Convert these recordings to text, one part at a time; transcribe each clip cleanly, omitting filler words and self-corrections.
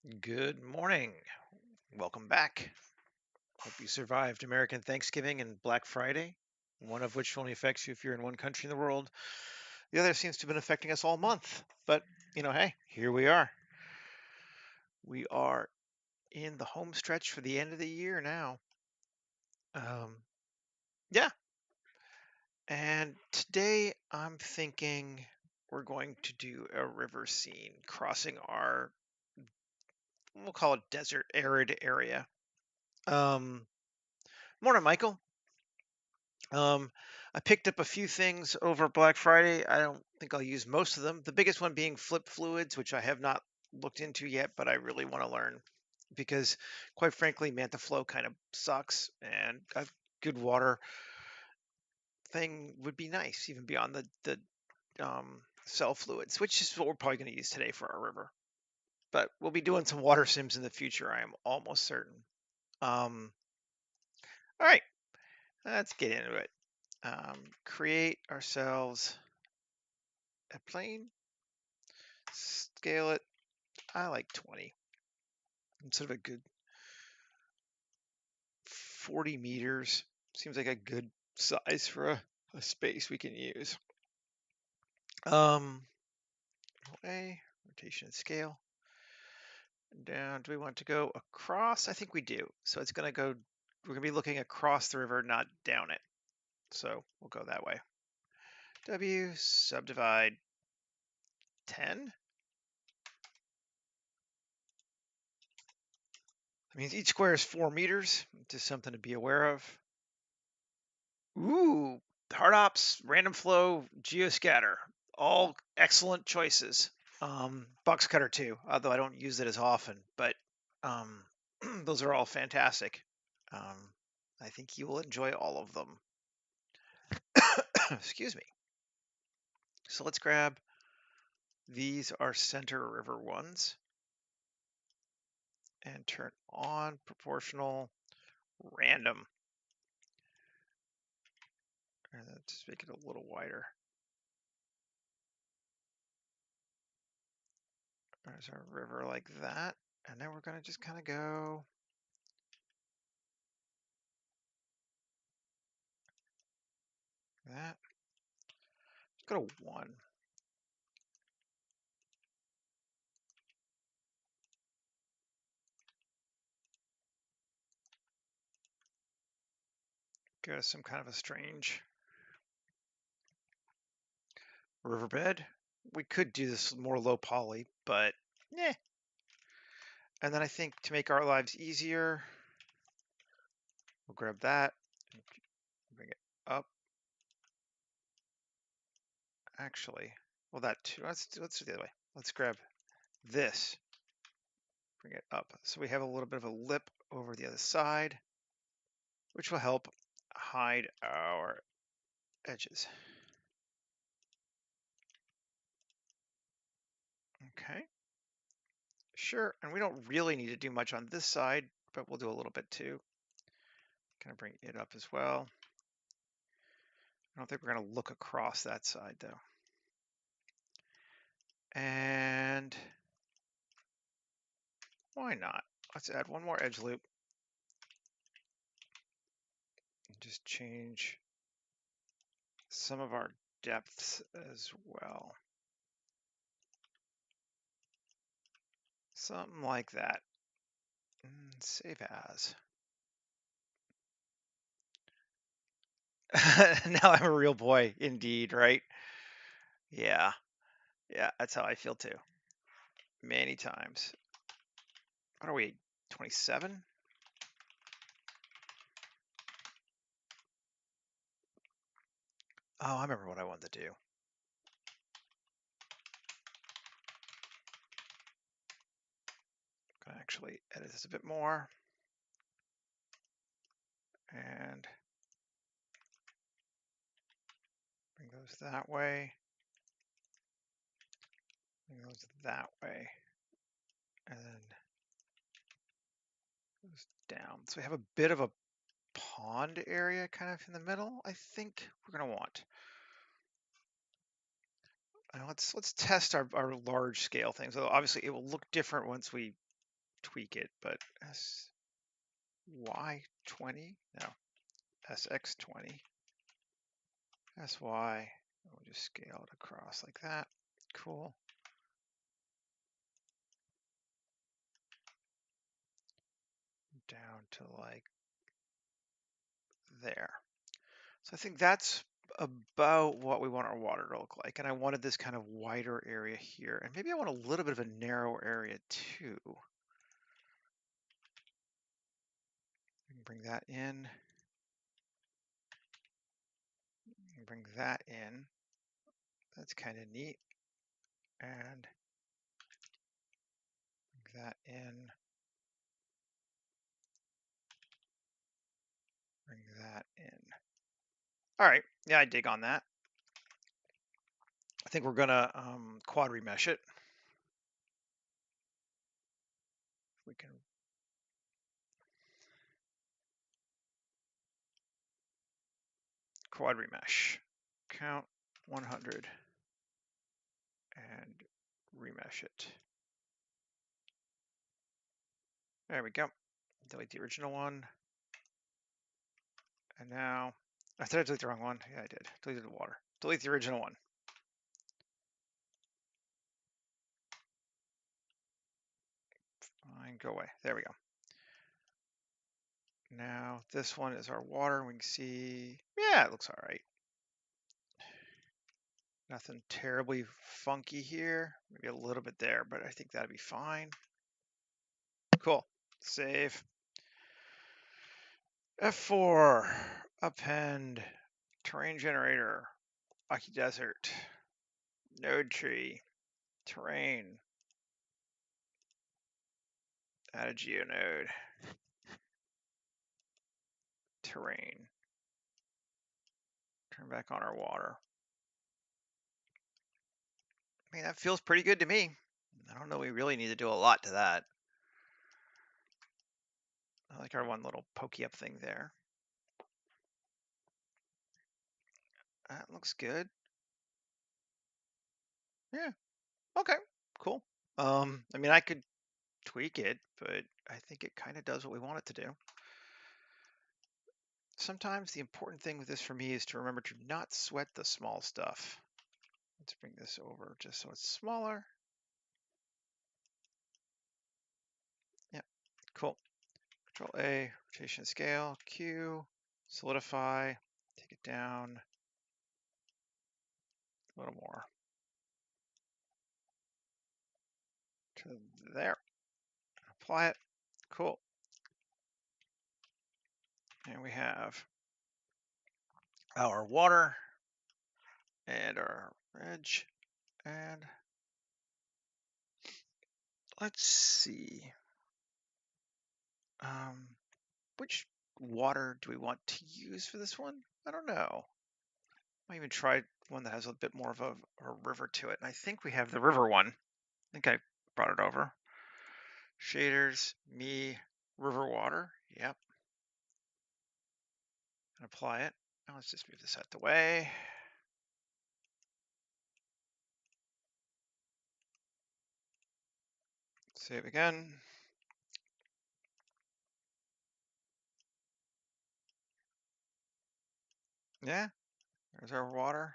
Good morning. Welcome back. Hope you survived American Thanksgiving and Black Friday, one of which only affects you if you're in one country in the world. The other seems to have been affecting us all month. But, hey, here we are. We are in the home stretch for the end of the year now. Yeah. And today I'm thinking we're going to do a river scene crossing our, we'll call it desert, arid area. Um, Morning, Michael. Um, I picked up a few things over Black Friday. I don't think I'll use most of them. The biggest one being flip fluids, which I have not looked into yet, but I really want to learn because, quite frankly, Manta Flow kind of sucks, and a good water thing would be nice, even beyond the cell fluids, which is what we're probably going to use today for our river. But we'll be doing some water sims in the future. I am almost certain. Um, all right, let's get into it. Create ourselves a plane, scale it. I like 20. Instead of a good 40 meters. Seems like a good size for a space we can use. Um, rotation and scale. Down, do we want to go across? I think we do. So it's gonna go, we're gonna be looking across the river, not down it. So we'll go that way. W, subdivide 10. That means each square is 4 meters. Just something to be aware of. Ooh, hard ops, random flow, geoscatter, all excellent choices. Box cutter too, although I don't use it as often, but um, those are all fantastic. Um, I think you will enjoy all of them. Excuse me. So let's grab these are center river ones and turn on proportional random. And let's make it a little wider. There's our river like that. And then we're going to just kind of go that. Let's go to 1. Go to some kind of a strange riverbed. We could do this more low poly, but yeah. And then I think to make our lives easier, we'll grab that and bring it up. Actually, well, that too. Let's do it the other way. Let's grab this, bring it up. So we have a little bit of a lip over the other side, which will help hide our edges. Okay. Sure, and we don't really need to do much on this side, but we'll do a little bit too. Kind of bring it up as well. I don't think we're going to look across that side though. And why not? Let's add one more edge loop. Just change some of our depths as well. Something like that. Save as. Now I'm a real boy, indeed, right? Yeah. Yeah, that's how I feel too. Many times. What are we, 27? Oh, I remember what I wanted to do. I'm gonna actually edit this a bit more. And bring those that way. Bring those that way. And then goes down. So we have a bit of a pond area kind of in the middle, I think we're gonna want. Let's test our large scale things. So obviously it will look different once we tweak it, but SY20, no, SX20, SY, we'll just scale it across like that. Cool. Down to like there. So I think that's about what we want our water to look like. And I wanted this kind of wider area here. And maybe I want a little bit of a narrow area too. We can bring that in. Bring that in. That's kind of neat. And bring that in. Bring that in. All right. Yeah, I dig on that. I think we're going to quad remesh it. We can quad remesh. Count 100 and remesh it. There we go. Delete the original one. And now, I thought I deleted the wrong one. Yeah, I did. Deleted the water. Delete the original one. Fine, go away. There we go. Now this one is our water. We can see, yeah, it looks all right. Nothing terribly funky here. Maybe a little bit there, but I think that'd be fine. Cool. Save. F4. Append. Terrain generator. Aki Desert. Node tree. Terrain. Add a geonode. Terrain. Turn back on our water. I mean, that feels pretty good to me. I don't know, we really need to do a lot to that. I like our one little pokey up thing there. That looks good. Yeah. Okay. Cool. I mean, I could tweak it, but I think it kind of does what we want it to do. Sometimes the important thing with this for me is to remember to not sweat the small stuff. Let's bring this over just so it's smaller. Yeah, cool. Control A, rotation scale, Q, solidify, take it down a little more to there. Apply it. Cool. And we have our water and our edge. And let's see. Which water do we want to use for this one? I don't know. I might even try one that has a bit more of a river to it. And I think we have the river one. I think I brought it over. Shaders, me, river water. Yep. And apply it. Now let's just move this out the way. Save again. Yeah, there's our water.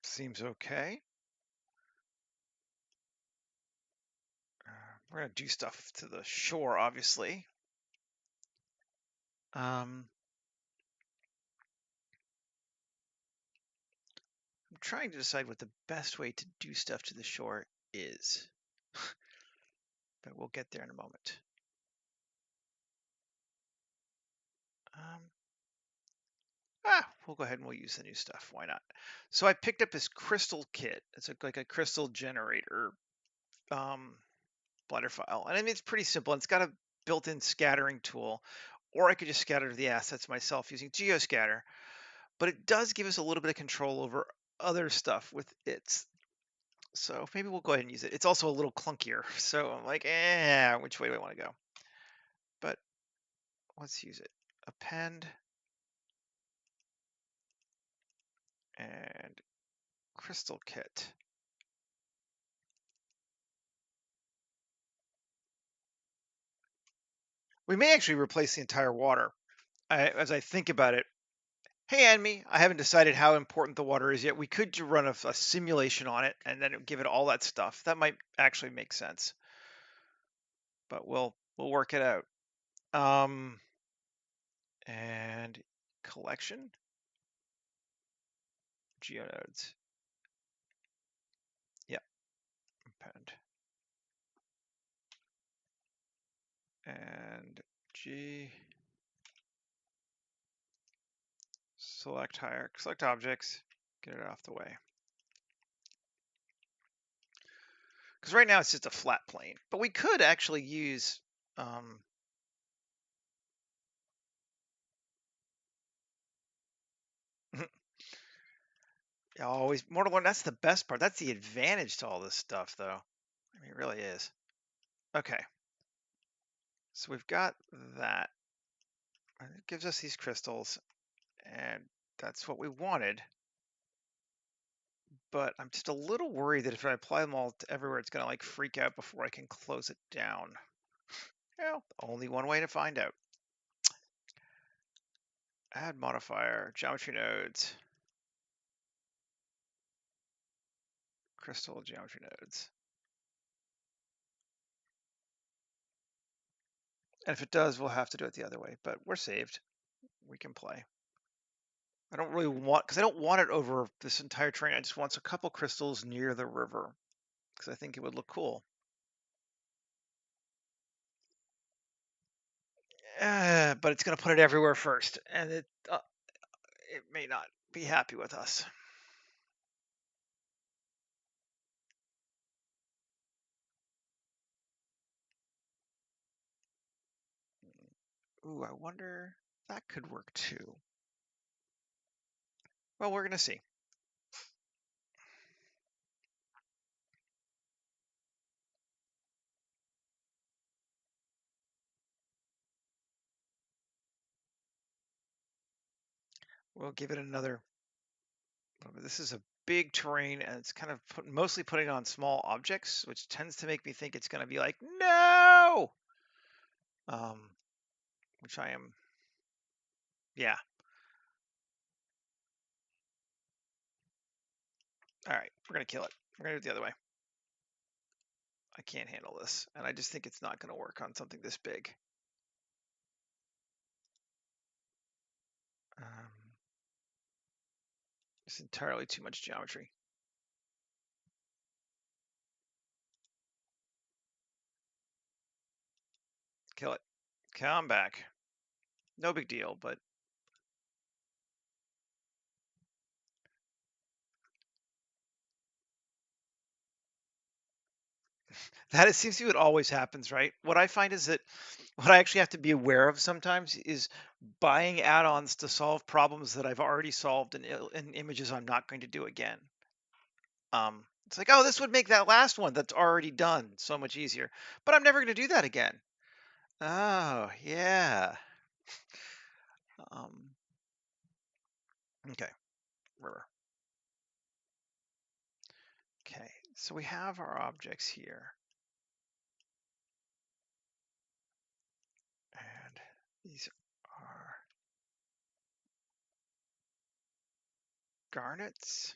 Seems okay. We're gonna do stuff to the shore, obviously. I'm trying to decide what the best way to do stuff to the shore is, but we'll get there in a moment. We'll go ahead and we'll use the new stuff. Why not? So I picked up this crystal kit. It's like a crystal generator Blender file. And I mean, it's pretty simple. It's got a built-in scattering tool, or I could just scatter the assets myself using GeoScatter. But it does give us a little bit of control over other stuff with it. So maybe we'll go ahead and use it. It's also a little clunkier. So I'm like, which way do I want to go? But let's use it. Append. and crystal kit. We may actually replace the entire water. As I think about it, hey, Anmi, I haven't decided how important the water is yet. We could run a simulation on it and then give it all that stuff. That might actually make sense, but we'll work it out. And collection, geonodes. Yep, append. And G, select objects, get it off the way. Because right now it's just a flat plane, but we could actually use always more to learn. That's the best part. That's the advantage to all this stuff, though. I mean, it really is. Okay, so we've got that. And it gives us these crystals, and that's what we wanted. But I'm just a little worried that if I apply them all to everywhere, it's going to like freak out before I can close it down. Well, only one way to find out. Add modifier, geometry nodes, crystal geometry nodes. And if it does, we'll have to do it the other way, but we're saved. We can play. I don't really want, because I don't want it over this entire terrain. I just want a couple crystals near the river, because I think it would look cool. But it's going to put it everywhere first, and it may not be happy with us. Ooh, I wonder if that could work too. Well, we're going to see. We'll give it another. This is a big terrain, and it's kind of mostly putting on small objects, which tends to make me think it's going to be like, no! Which I am, yeah. All right, we're going to kill it. We're going to do it the other way. I can't handle this, and I just think it's not going to work on something this big. It's entirely too much geometry. Kill it. Come back. No big deal, but that seems to be what always happens, right? What I find is that what I actually have to be aware of sometimes is buying add-ons to solve problems that I've already solved in images I'm not going to do again. It's like, oh, this would make that last one that's already done so much easier, but I'm never going to do that again. Oh, yeah. Okay, river. Okay, so we have our objects here. And these are garnets.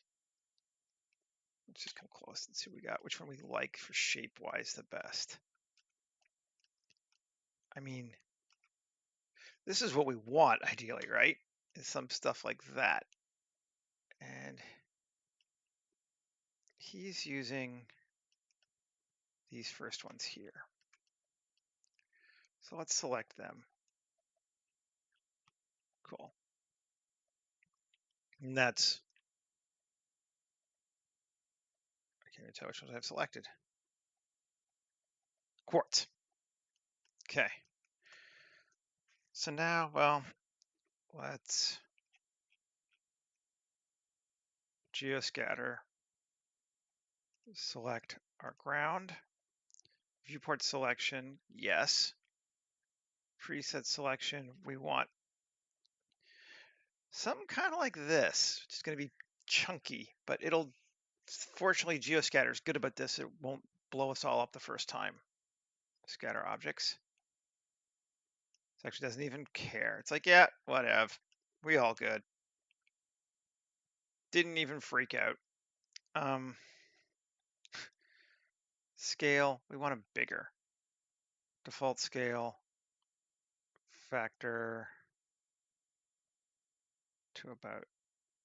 Let's just come close and see what we got. Which one we like for shape-wise the best. I mean, this is what we want ideally, right? Is some stuff like that. And he's using these first ones here. So let's select them. Cool. And that's, I can't even tell which ones I've selected. Quartz. Okay. So now, well, let's geoscatter, select our ground, viewport selection, yes. Preset selection, we want something kind of like this. It's going to be chunky, but it'll, fortunately, Geoscatter is good about this. It won't blow us all up the first time. Scatter objects. It actually doesn't even care. It's like, yeah, whatever. We all good. Didn't even freak out. Scale, we want a bigger. Default scale, factor to about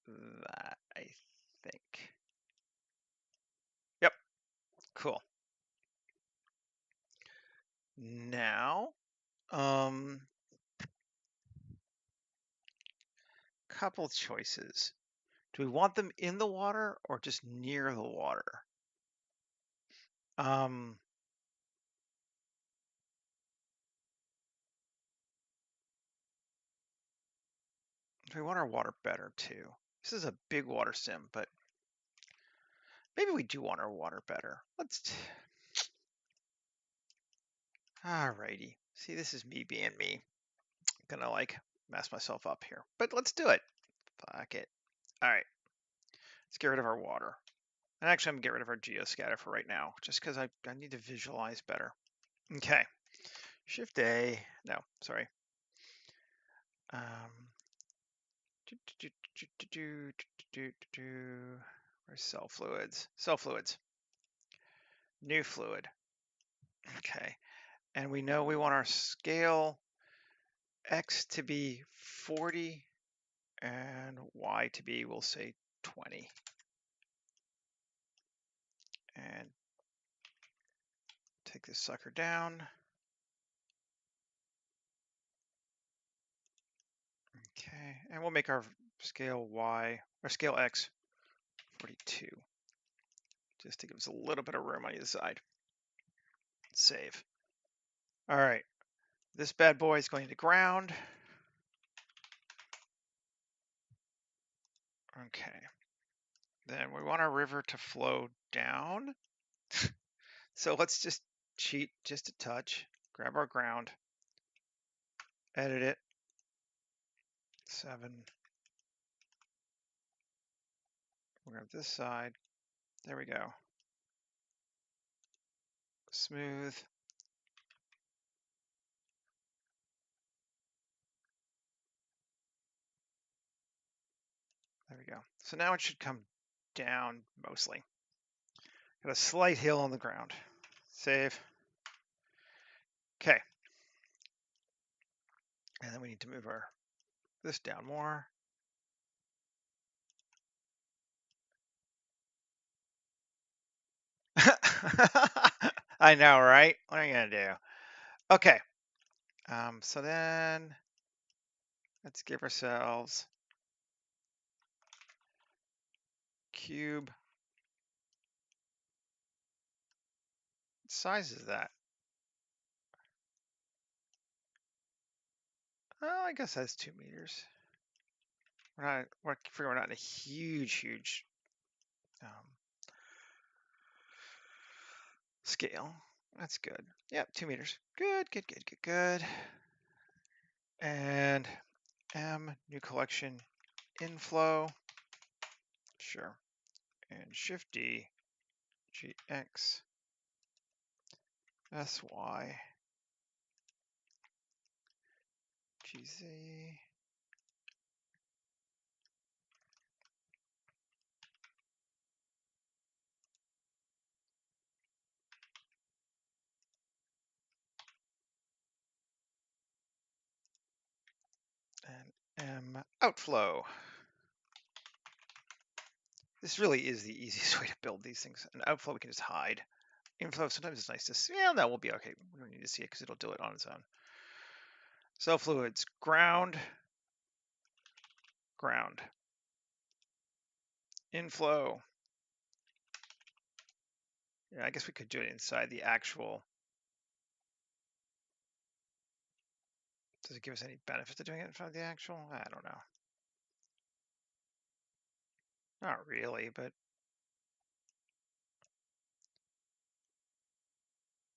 that, I think. Yep, cool. Now, couple choices. Do we want them in the water or just near the water? We want our water better too. This is a big water sim, but maybe we do want our water better. Alrighty. See, this is me being me. I'm gonna like mess myself up here, but let's do it. Fuck it. All right, let's get rid of our water. And actually, I'm gonna get rid of our geoscatter for right now, just because I need to visualize better. Okay, Shift A. No, sorry. Where's cell fluids? Cell fluids. New fluid. Okay, and we know we want our scale X to be 40 and Y to be, we'll say 20. And take this sucker down. Okay, and we'll make our scale Y, or scale X 42, just to give us a little bit of room on either side. Save. All right, this bad boy is going to ground. Okay, then we want our river to flow down. So let's just cheat just a touch, grab our ground, edit it, 7. We'll grab this side, there we go. Smooth. There we go. So now it should come down mostly. Got a slight hill on the ground. Save. Okay. And then we need to move this down more. I know, right? What are you gonna do? Okay. So then let's give ourselves cube. What size is that? Oh, I guess that's 2 meters. We're not in a huge scale. That's good. Yep, 2 meters. Good. And M, new collection, inflow. Sure. And Shift D, GX, SY, GZ. And M, outflow. This really is the easiest way to build these things. An outflow we can just hide. Inflow, sometimes it's nice to see. Yeah, that will be okay. We don't need to see it because it'll do it on its own. Cell fluids, ground. Inflow. Yeah, I guess we could do it inside the actual. Does it give us any benefit to doing it inside the actual? I don't know. Not really, but.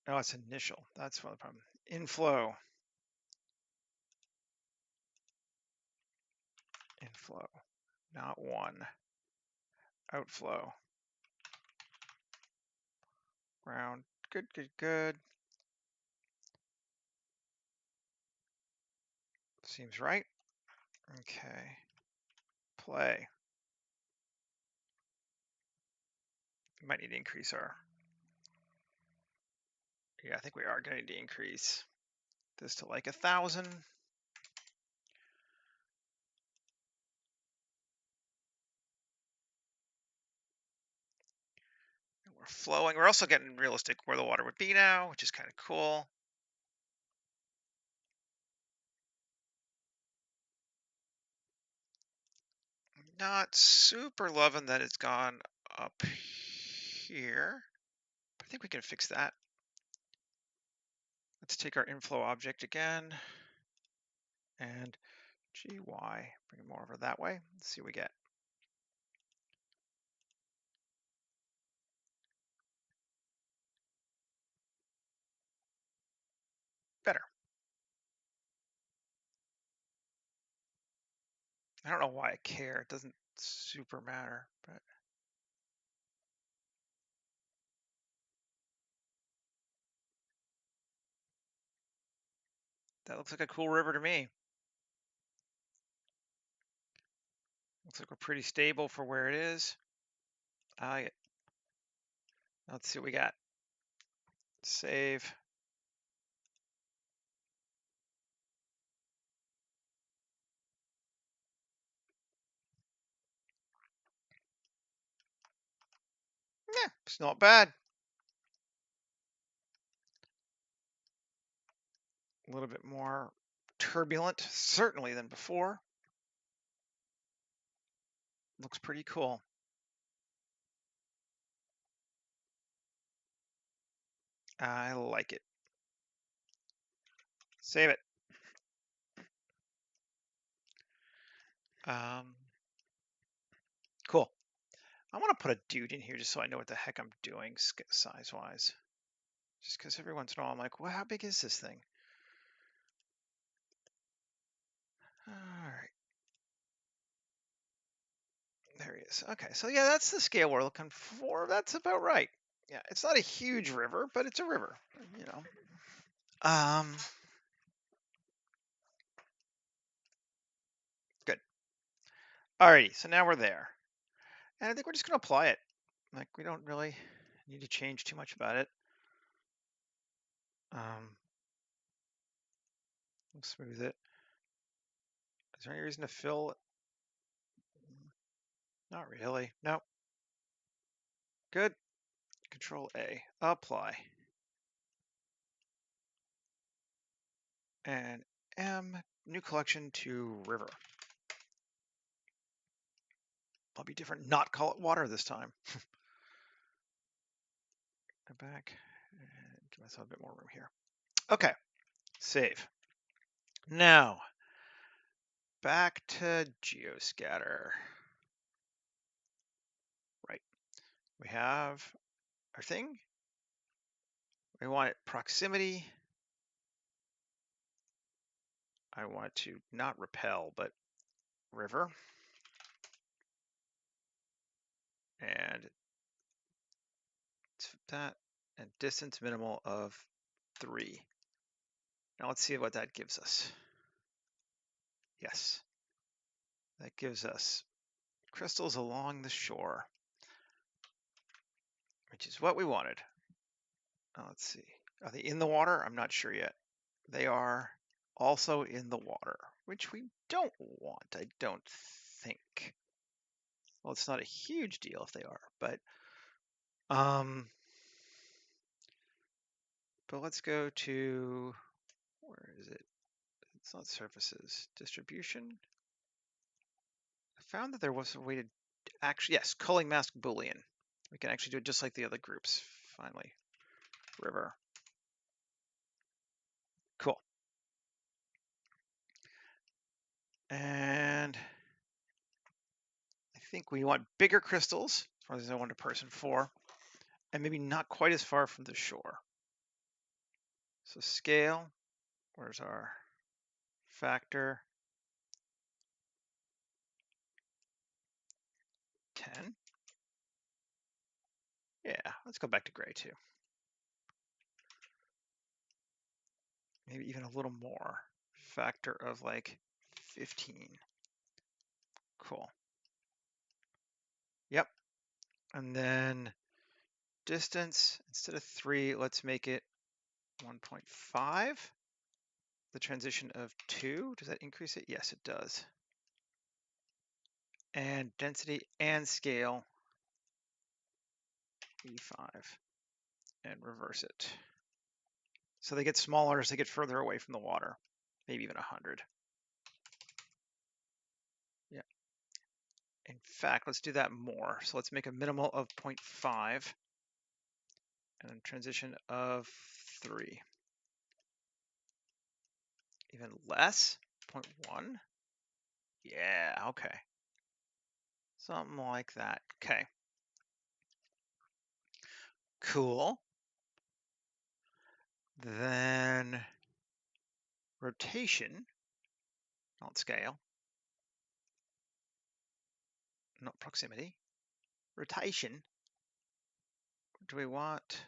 No, it's initial. That's one of the problem. Inflow. Not 1. outflow. Round. Good, good, good. Seems right. Okay. Play. Might need to increase our. Yeah, I think we are going to increase this to like 1,000. And we're flowing. We're also getting realistic where the water would be now, which is kind of cool. Not super loving that it's gone up here. I think we can fix that. Let's take our inflow object again and GY, bring it more over that way. Let's see what we get. Better. I don't know why I care. It doesn't super matter, but that looks like a cool river to me. Looks like we're pretty stable for where it is. I like it. Let's see what we got. Save. Yeah, it's not bad. A little bit more turbulent, certainly, than before. Looks pretty cool. I like it. Save it. Cool. I want to put a dude in here just so I know what the heck I'm doing size-wise. Just because every once in a while I'm like, well, how big is this thing? All right. There he is. Okay, so yeah, that's the scale we're looking for. That's about right. Yeah, it's not a huge river, but it's a river, you know. Good. Alrighty, so now we're there. And I think we're just gonna apply it. Like, we don't really need to change too much about it. We'll smooth it. Is there any reason to fill it? Not really. Nope. Good. Control A. Apply. And M. New collection to river. I'll be different. Not call it water this time. Go back and give myself a bit more room here. Okay. Save. Now, back to Geoscatter. Right. We have our thing. We want it proximity. I want it to not repel, but river. And that, and distance minimal of 3. Now let's see what that gives us. Yes. That gives us crystals along the shore, which is what we wanted. Let's see. Are they in the water? I'm not sure yet. They are also in the water, which we don't want, I don't think. Well, it's not a huge deal if they are, but let's go to, where is it? It's not surfaces, distribution. I found that there was a way to actually, yes, culling mask Boolean. We can actually do it just like the other groups, finally. River. Cool. And I think we want bigger crystals, as far as I want a person 4, and maybe not quite as far from the shore. So scale, where's our factor? 10. Yeah, let's go back to gray too. Maybe even a little more. Factor of like 15. Cool. Yep. And then distance, instead of 3, let's make it 1.5. The transition of 2, does that increase it? Yes, it does. And density and scale, 85. And reverse it. So they get smaller as they get further away from the water, maybe even 100. Yeah. In fact, let's do that more. So let's make a minimal of 0.5 and a transition of 3. Even less, 0.1. Yeah, okay. Something like that. Okay. Cool. Then rotation, not scale, not proximity. Rotation. Do we want,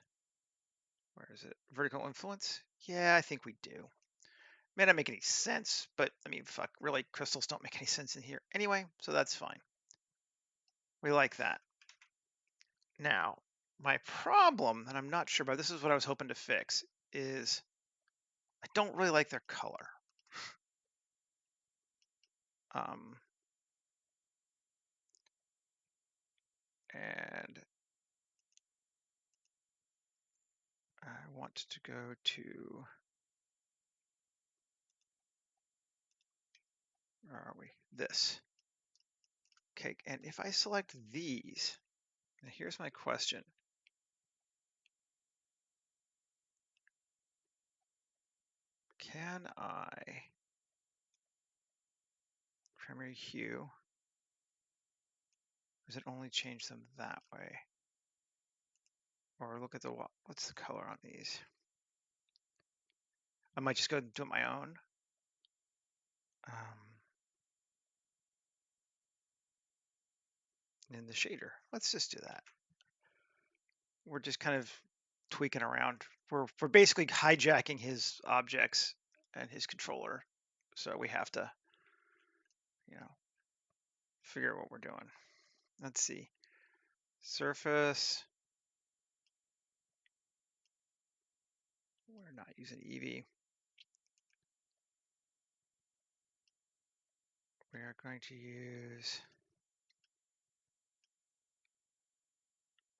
where is it? Vertical influence? Yeah, I think we do. May not make any sense, but I mean, fuck, really, crystals don't make any sense in here anyway, so that's fine. We like that. Now, my problem, and I'm not sure about, this is what I was hoping to fix, is I don't really like their color. And I want to go to, where are we? This. Okay, and if I select these, now here's my question. Can I, primary hue, or does it only change them that way? Or look at the, what's the color on these? I might just go and do it my own. In the shader, let's just do that. We're just kind of tweaking around. We're basically hijacking his objects and his controller. So we have to, you know, figure out what we're doing. Let's see. Surface. We're not using Eevee. We are going to use,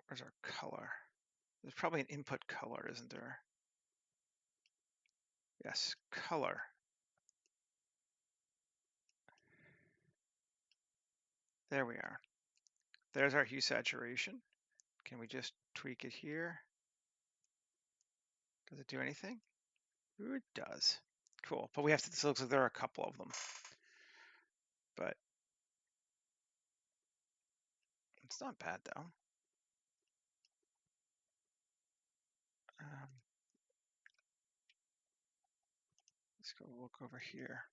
where's our color? There's probably an input color, isn't there? Yes, color. There we are. There's our hue saturation. Can we just tweak it here? Does it do anything? Ooh, it does. Cool. But we have to, so it looks like there are a couple of them. But it's not bad though. Let's go look over here.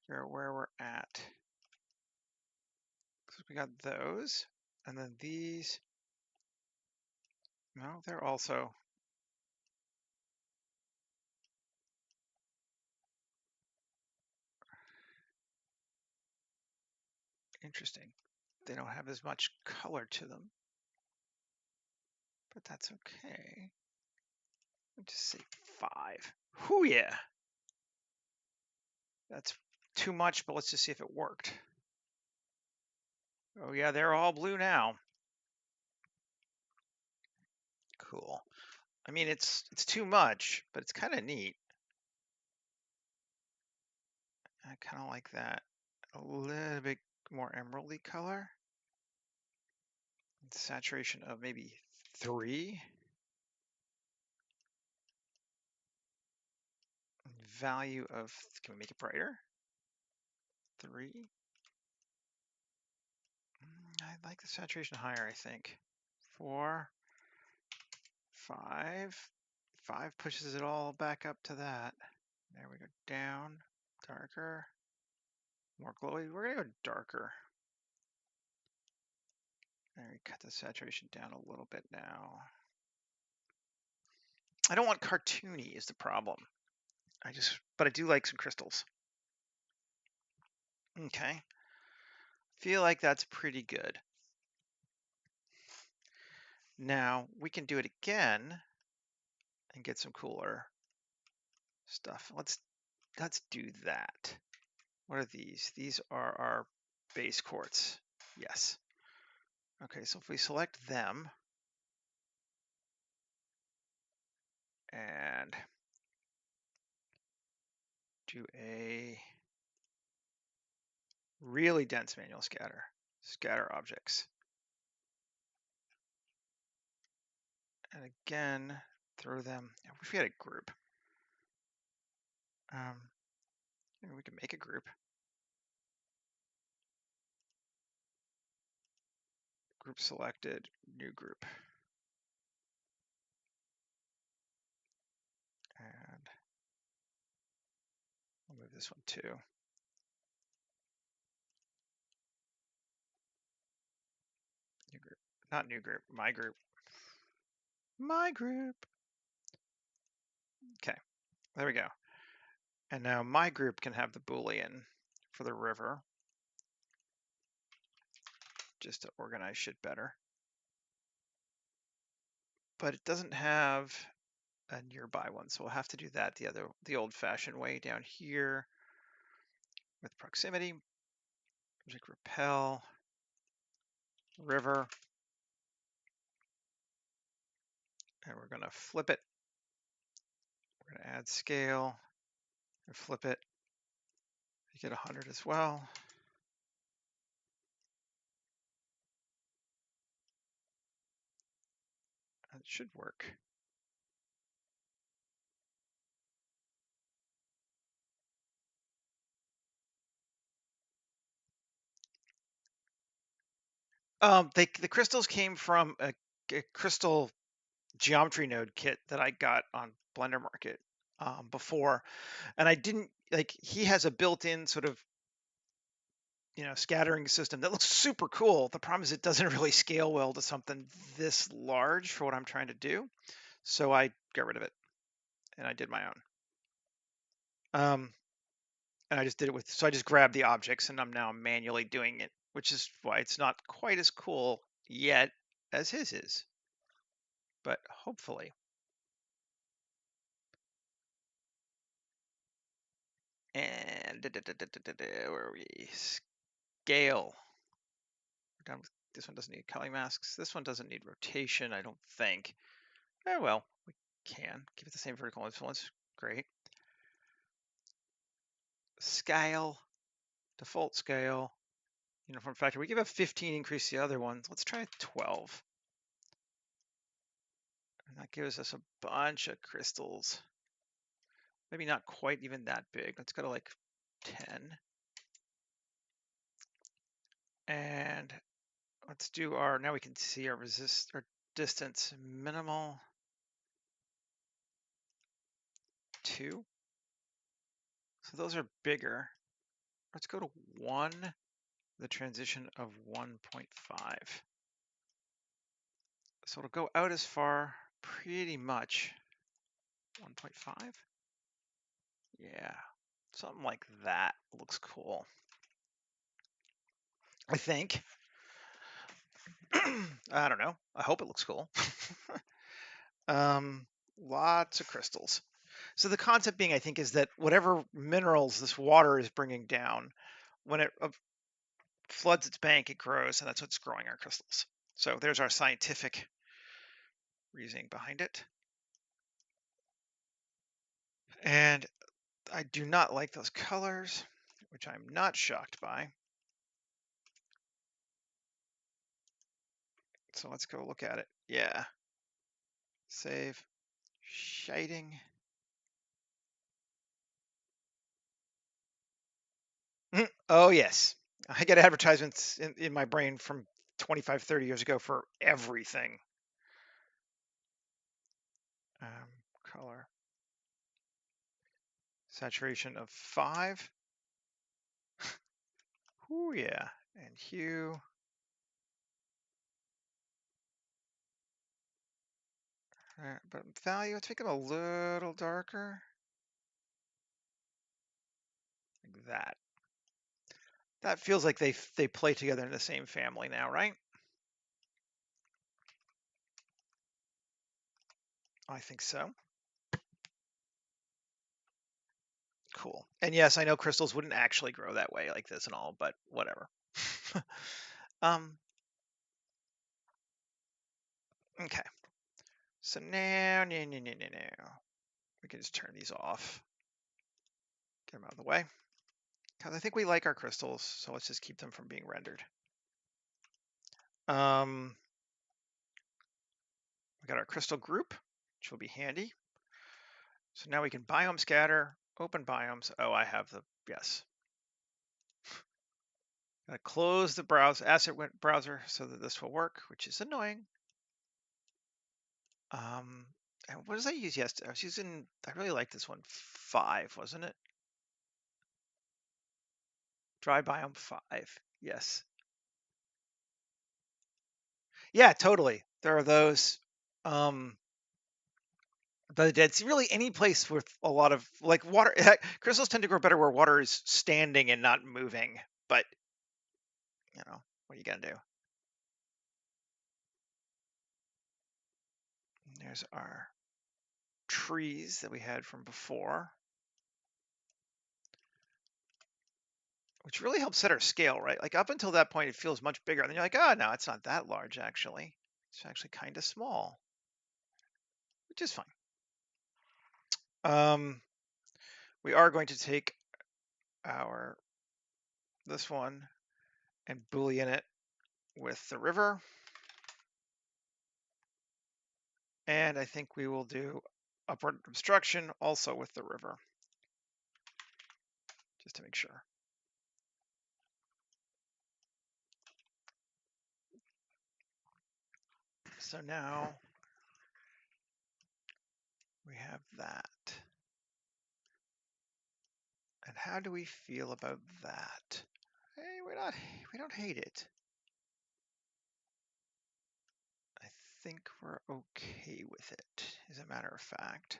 Figure where we're at. So we got those, and then these. No, they're also interesting. They don't have as much color to them, but that's okay. Let's just say 5. Whoo yeah! That's too much, but let's just see if it worked. Oh yeah, they're all blue now. Cool. I mean, it's too much, but it's kind of neat. I kind of like that. A little bit more emeraldy color. Saturation of maybe 3. Value of, can we make it brighter? 3. I like the saturation higher, I think. 4, 5. 5 pushes it all back up to that. There we go, down, darker, more glowy. We're gonna go darker. And we cut the saturation down a little bit now. I don't want cartoony is the problem. But I do like some crystals. Okay. Feel like that's pretty good. Now we can do it again and get some cooler stuff. Let's do that. What are these? These are our base quartz. Yes. Okay, so if we select them and do a really dense manual scatter objects. And again, throw them. If we had a group, maybe we can make a group. Group selected, new group. And I'll move this one too. New group, not new group, my group. My group. Okay, there we go. And now my group can have the Boolean for the river, just to organize shit better. But it doesn't have a nearby one, so we'll have to do that the old-fashioned way down here with proximity. Object repel, river, and we're gonna flip it. We're gonna add scale and flip it. You get 100 as well. That should work. The crystals came from a crystal geometry node kit that I got on Blender Market before, and I didn't like. He has a built-in sort of scattering system that looks super cool. The problem is it doesn't really scale well to something this large for what I'm trying to do, so I got rid of it and I did my own. And I just did it with, so I just grabbed the objects and I'm now manually doing it, which is why it's not quite as cool yet as his is, but hopefully. And where are we? Scale. We're done with, this one doesn't need culling masks. This one doesn't need rotation, I don't think. Oh well, we can give it the same vertical influence. Great. Scale, default scale, uniform factor. We give a 15 increase the other ones. Let's try 12. And that gives us a bunch of crystals. Maybe not quite even that big. Let's go to like 10. And let's do our, now we can see our our distance minimal 2. So those are bigger. Let's go to 1, the transition of 1.5. So it'll go out as far, pretty much 1.5. Yeah, something like that looks cool, I think. I don't know. I hope it looks cool. Lots of crystals. So the concept being, I think, is that whatever minerals this water is bringing down, when it floods its bank, it grows, and that's what's growing our crystals. So there's our scientific reasoning behind it. And I do not like those colors, which I'm not shocked by. So let's go look at it. Yeah. Save. Shading. Oh, yes. I get advertisements in my brain from 25, 30 years ago for everything. Color. Saturation of 5. Ooh, yeah. And hue. But value, let's make them a little darker. Like that. That feels like they play together in the same family now, right? I think so. Cool. And yes, I know crystals wouldn't actually grow that way like this and all, but whatever. um, okay. So now, we can just turn these off. Get them out of the way. Because I think we like our crystals, so let's just keep them from being rendered. We got our crystal group, which will be handy. So now we can biome scatter, open biomes. Oh, I have the, yes. Gotta close the asset browser so that this will work, which is annoying. And what did I use yesterday? I really like this one, 5, wasn't it? Dry biome 5, yes. Yeah, totally. There are those. But it's really any place with a lot of like water. Crystals tend to grow better where water is standing and not moving. But what are you gonna do? There's our trees that we had from before, which really helps set our scale, right? Like up until that point, it feels much bigger, and then you're like, oh no, it's not that large actually. It's actually kind of small, which is fine. We are going to take this one and boolean it with the river. And I think we will do upward obstruction also with the river, just to make sure. So now we have that. And how do we feel about that? Hey, we don't hate it. I think we're okay with it, as a matter of fact.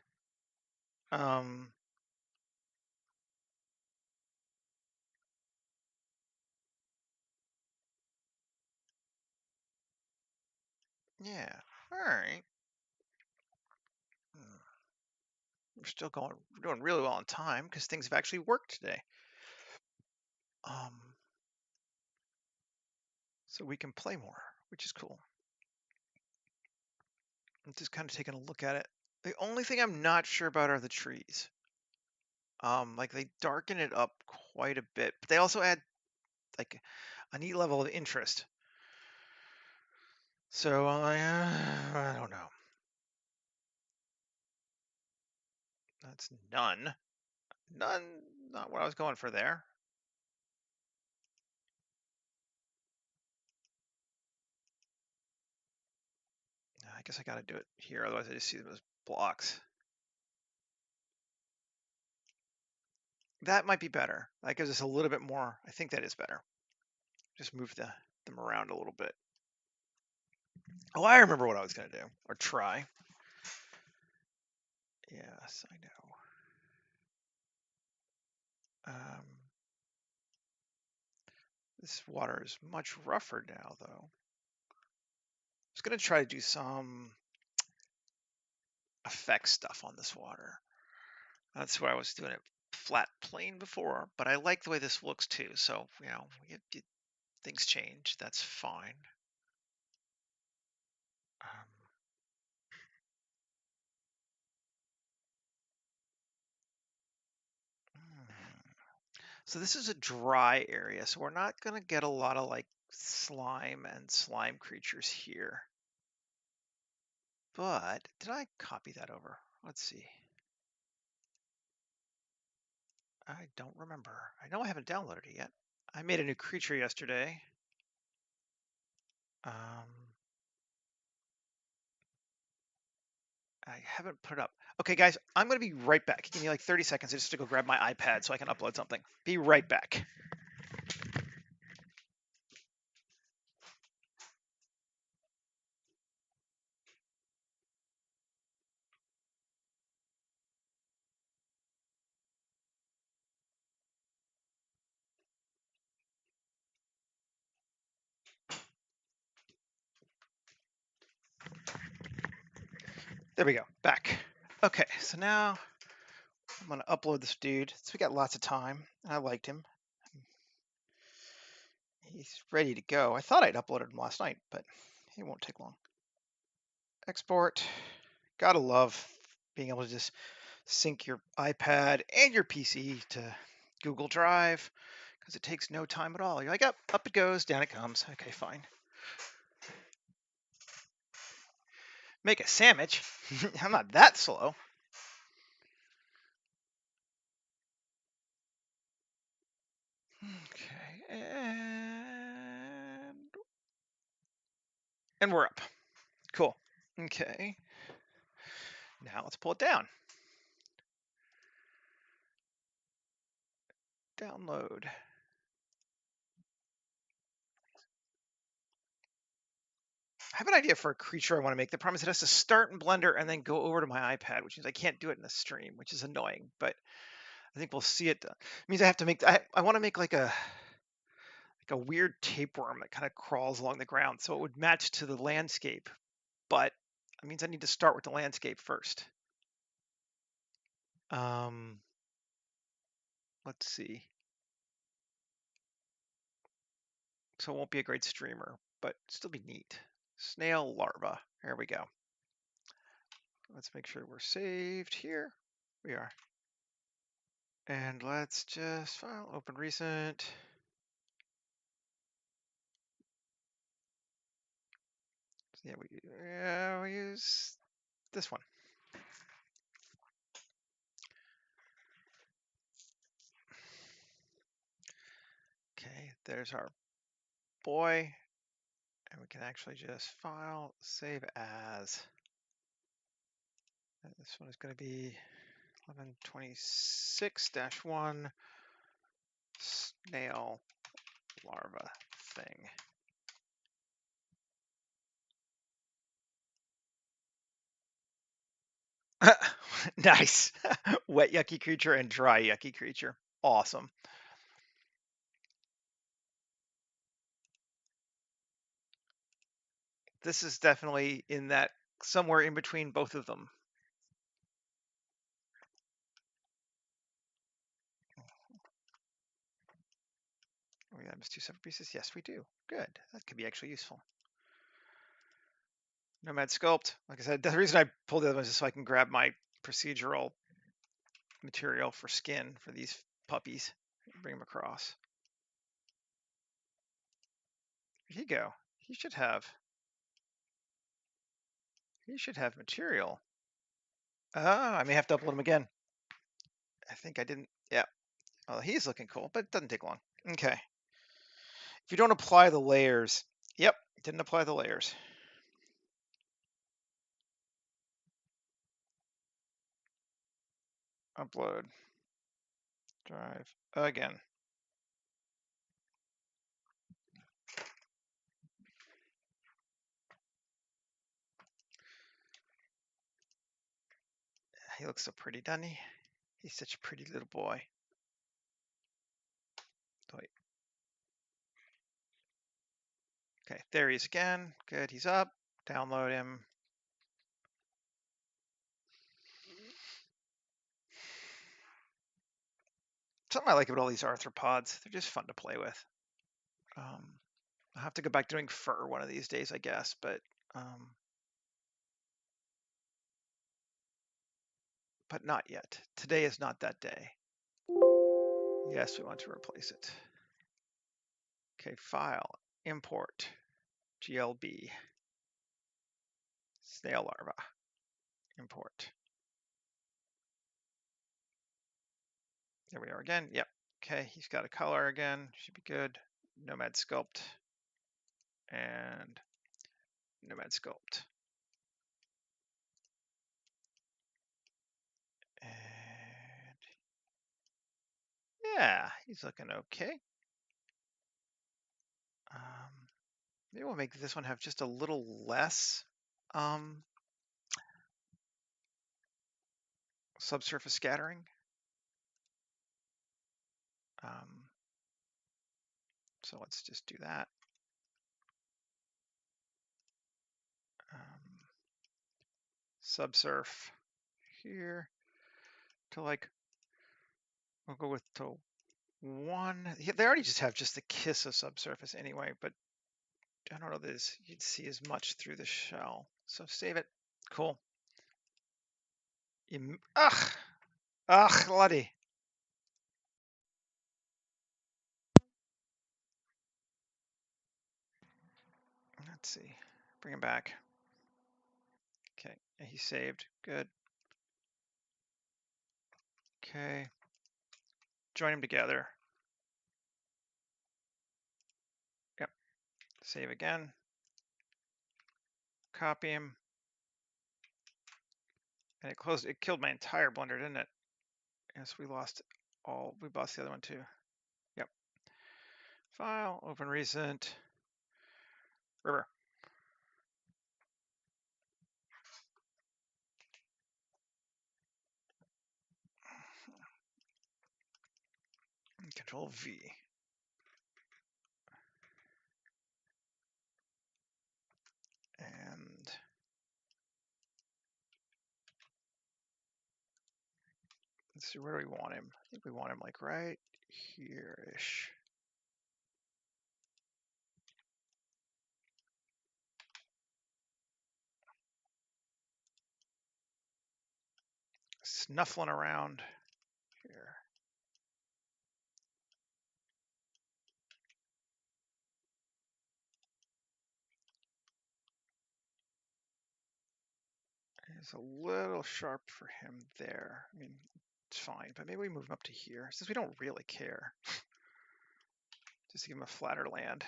Yeah, all right. We're doing really well on time because things have actually worked today. So we can play more, which is cool. I'm just kind of taking a look at it. The only thing I'm not sure about are the trees. Like they darken it up quite a bit, but they also add like a neat level of interest. So I don't know. That's none. None, not what I was going for there. I guess I got to do it here, otherwise I just see them as blocks. That might be better. That gives us a little bit more. I think that is better. Just move them around a little bit. Oh, I remember what I was going to do, or try. Yes, I know. This water is much rougher now, though. I was going to try to do some effect stuff on this water. That's why I was doing it flat plane before, but I like the way this looks too. So, things change. That's fine. So this is a dry area, so we're not going to get a lot of like slime and slime creatures here. But did I copy that over? Let's see. I don't remember. I know I haven't downloaded it yet. I made a new creature yesterday. I haven't put it up. Okay, guys, I'm going to be right back. Give me like 30 seconds just to go grab my iPad so I can upload something. Be right back. There we go, back. Okay, so now I'm gonna upload this dude. So we got lots of time. I liked him. He's ready to go. I thought I'd uploaded him last night, but it won't take long. Export. Gotta love being able to just sync your iPad and your PC to Google Drive because it takes no time at all. You're like, up it goes, down it comes. Okay, fine. Make a sandwich. I'm not that slow. Okay, and we're up. Cool. Okay. Now let's pull it down. Download. I have an idea for a creature I want to make. The problem is it has to start in Blender and then go over to my iPad, which means I can't do it in the stream, which is annoying. But I think we'll see it. It means I have to make. I want to make like a weird tapeworm that kind of crawls along the ground, so it would match to the landscape. But it means I need to start with the landscape first. Let's see. So it won't be a great streamer, but still be neat. Snail larva. There we go. Let's make sure we're saved here. We are. And let's just file, open recent. Yeah, we use this one. Okay, there's our boy. And we can actually just file, save as. And this one is going to be 1126-1 snail larva thing. Nice. Wet yucky creature and dry yucky creature. Awesome. This is definitely in that somewhere in between both of them. We have 2 separate pieces. Yes, we do. Good. That could be actually useful. Nomad Sculpt. Like I said, the reason I pulled the other ones is so I can grab my procedural material for skin for these puppies. Bring them across. Here you go. He should have material. I may have to upload him again. I think I didn't. Yeah. Well, he's looking cool, but it doesn't take long. Okay. If you don't apply the layers, yep, didn't apply the layers. Upload. Drive again. He looks so pretty, doesn't he? He's such a pretty little boy. Wait. Okay, there he is again. Good, he's up. Download him. Something I like about all these arthropods, they're just fun to play with. I'll have to go back doing fur one of these days, I guess, but not yet. Today is not that day. Yes, we want to replace it. Okay, file, import, GLB, snail larva, import. There we are again. Yep. Okay, he's got a color again. Should be good. Nomad Sculpt and Nomad Sculpt. And yeah, he's looking okay. Maybe we'll make this one have just a little less subsurface scattering. So let's just do that. subsurf here to like, we'll go with to 1. They already just have just the kiss of subsurface anyway, but I don't know this. You'd see as much through the shell. So save it. Cool. Ugh. Ugh, bloody. Let's see. Bring him back. Okay. He saved. Good. Okay. Join them together. Yep. Save again. Copy him. And it closed. It killed my entire blender, didn't it? Yes, we lost all. We lost the other one too. Yep. File. Open recent. River. Control V. And let's see, where do we want him? I think we want him like right here-ish. Snuffling around here. It's a little sharp for him there. I mean, it's fine, but maybe we move him up to here since we don't really care. Just to give him a flatter land.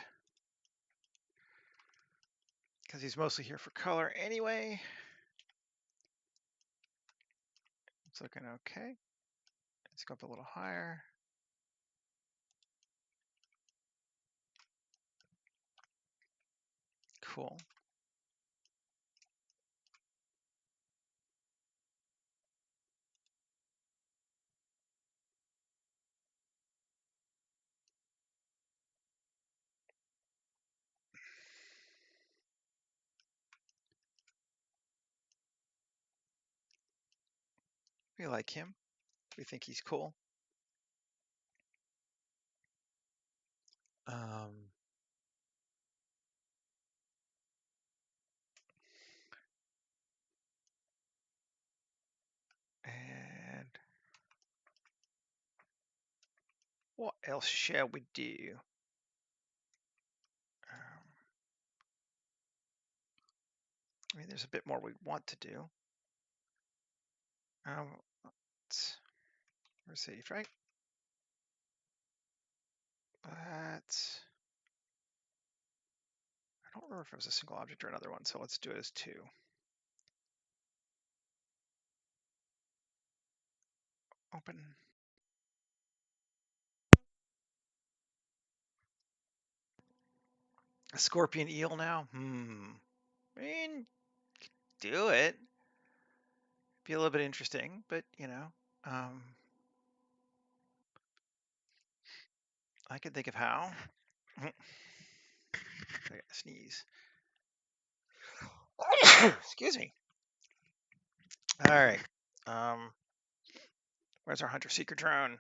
Because he's mostly here for color anyway. It's looking okay. Let's go up a little higher. Cool. We like him. We think he's cool. And what else shall we do? I mean, there's a bit more we want to do. We're safe, right? That's. I don't remember if it was a single object or another one, so let's do it as 2. Open. A scorpion eel now? I mean, do it. Be a little bit interesting, but you know, I could think of how. I gotta sneeze. Excuse me. All right. Where's our hunter seeker drone?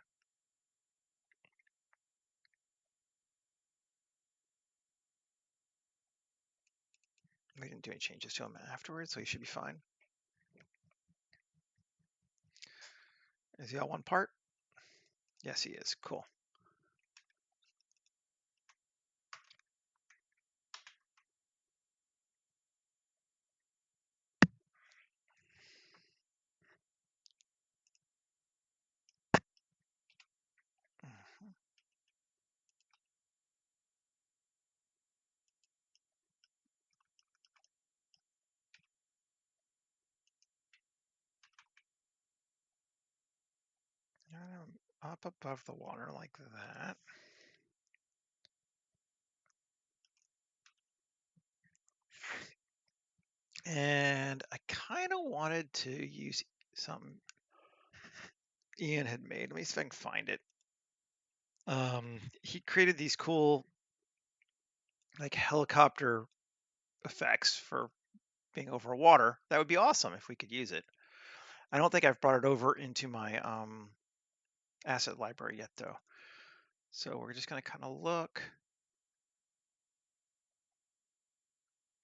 We didn't do any changes to him afterwards, so he should be fine. Is he all one part? Yes, he is. Cool. Up above the water like that. And I kind of wanted to use something Ian had made. Let me see if I can find it. He created these cool like helicopter effects for being over water. That would be awesome if we could use it. I don't think I've brought it over into my asset library yet though. So we're just going to kind of look,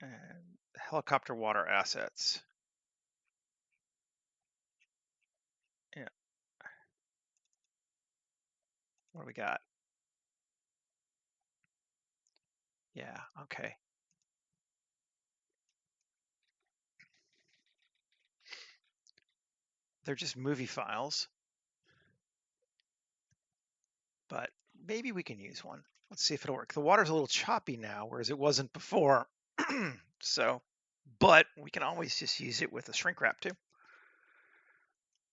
and helicopter water assets. Yeah. What do we got? Yeah, okay. They're just movie files, but maybe we can use one. Let's see if it'll work. The water's a little choppy now, whereas it wasn't before. So, but we can always just use it with a shrink wrap too.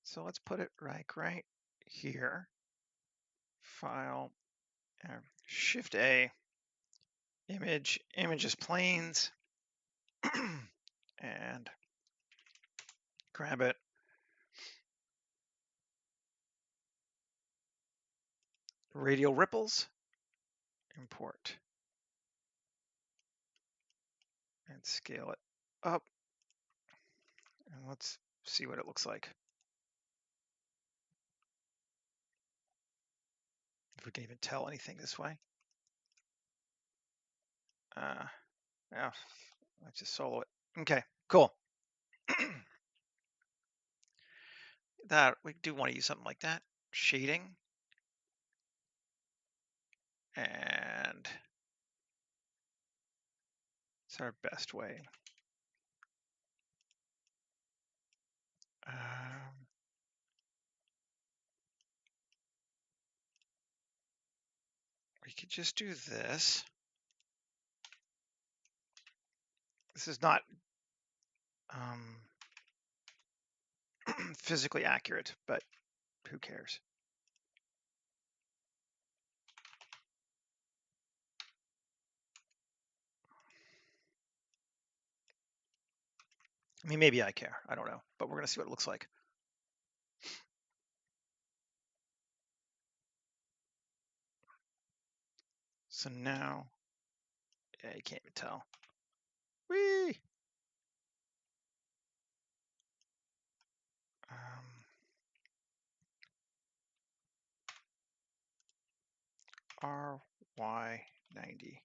So let's put it right here. File, Shift A, image, images planes, and grab it. Radial ripples, import, and scale it up. And let's see what it looks like. If we can even tell anything this way. Yeah, let's just solo it. Okay, cool. That we do want to use something like that. Shading. And it's our best way. We could just do this. This is not physically accurate, but who cares? I mean, maybe I care. I don't know, but we're going to see what it looks like. So now, yeah, you can't even tell. Whee! RY90.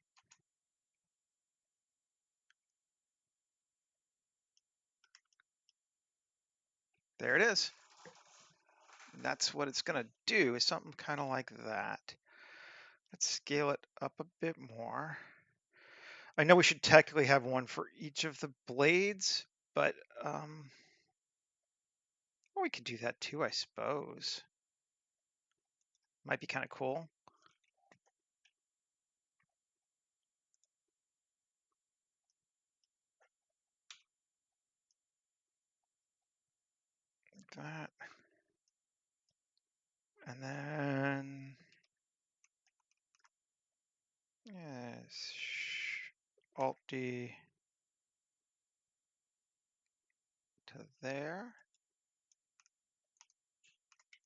There it is. And that's what it's going to do, is something kind of like that. Let's scale it up a bit more. I know we should technically have one for each of the blades, but well, we could do that too, I suppose. Might be kind of cool. Like that. And then, yes, Alt D to there.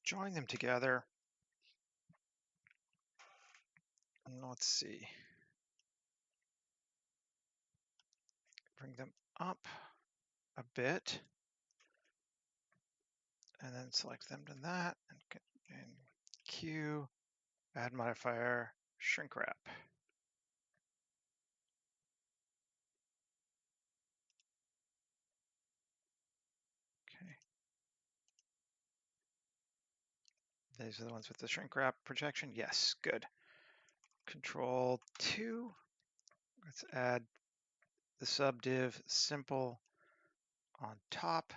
Join them together. And let's see. Bring them up a bit. And then select them to that. And Q, add modifier, shrink wrap. Okay. These are the ones with the shrink wrap projection. Yes, good. Control 2. Let's add the subdiv simple on top.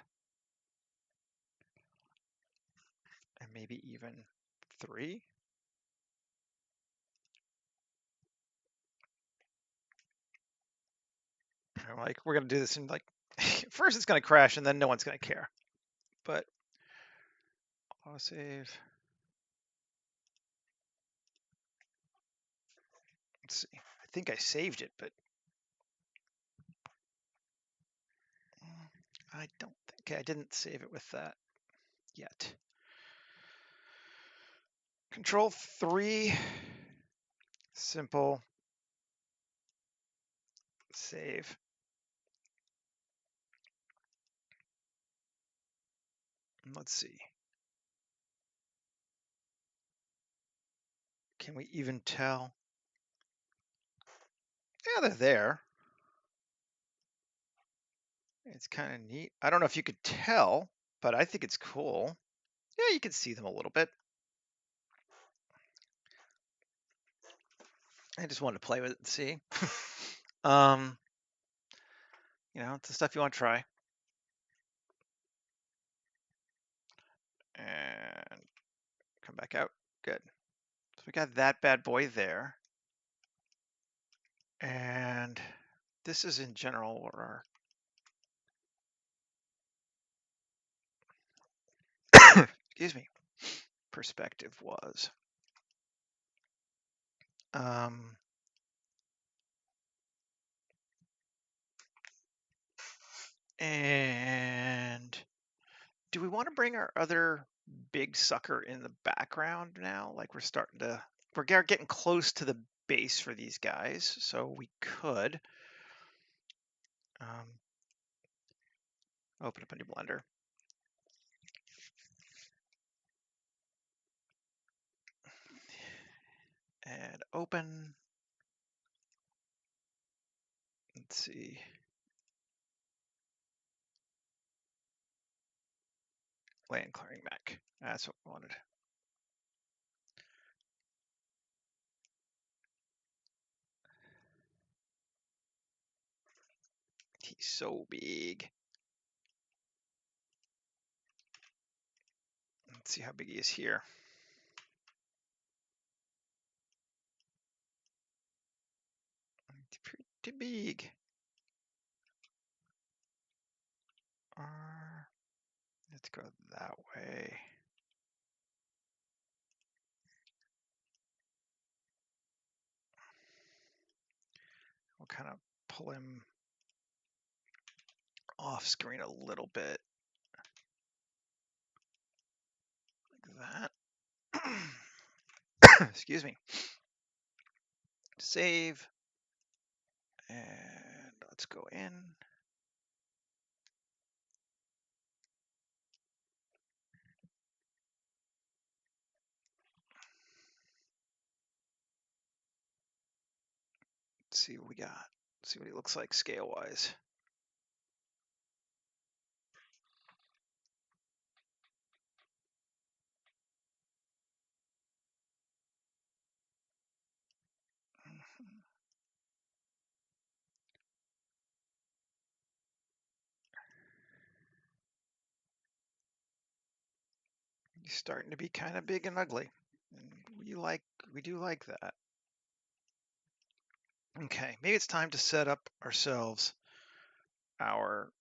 And maybe even 3. Like, we're going to do this in like, first it's going to crash and then no one's going to care. But I'll save. Let's see. I think I saved it, but I don't think I didn't save it with that yet. Control 3, simple, save. Let's see. Can we even tell? Yeah, they're there. It's kind of neat. I don't know if you could tell, but I think it's cool. Yeah, you can see them a little bit. I just wanted to play with it and see. um, it's the stuff you want to try. And come back out. Good. So we got that bad boy there. And this is in general what our excuse me, perspective was. And do we want to bring our other big sucker in the background now? Like we're getting close to the base for these guys, so we could open up a new Blender. And open. Let's see. Land clearing mech. That's what we wanted. He's so big. Let's see how big he is here. It's pretty big. Let's go that way. We'll kind of pull him off screen a little bit. Like that. Excuse me. Save. And let's go in. Let's see what we got. See what he looks like scale-wise. He's starting to be kind of big and ugly. And we do like that. Okay, maybe it's time to set up ourselves our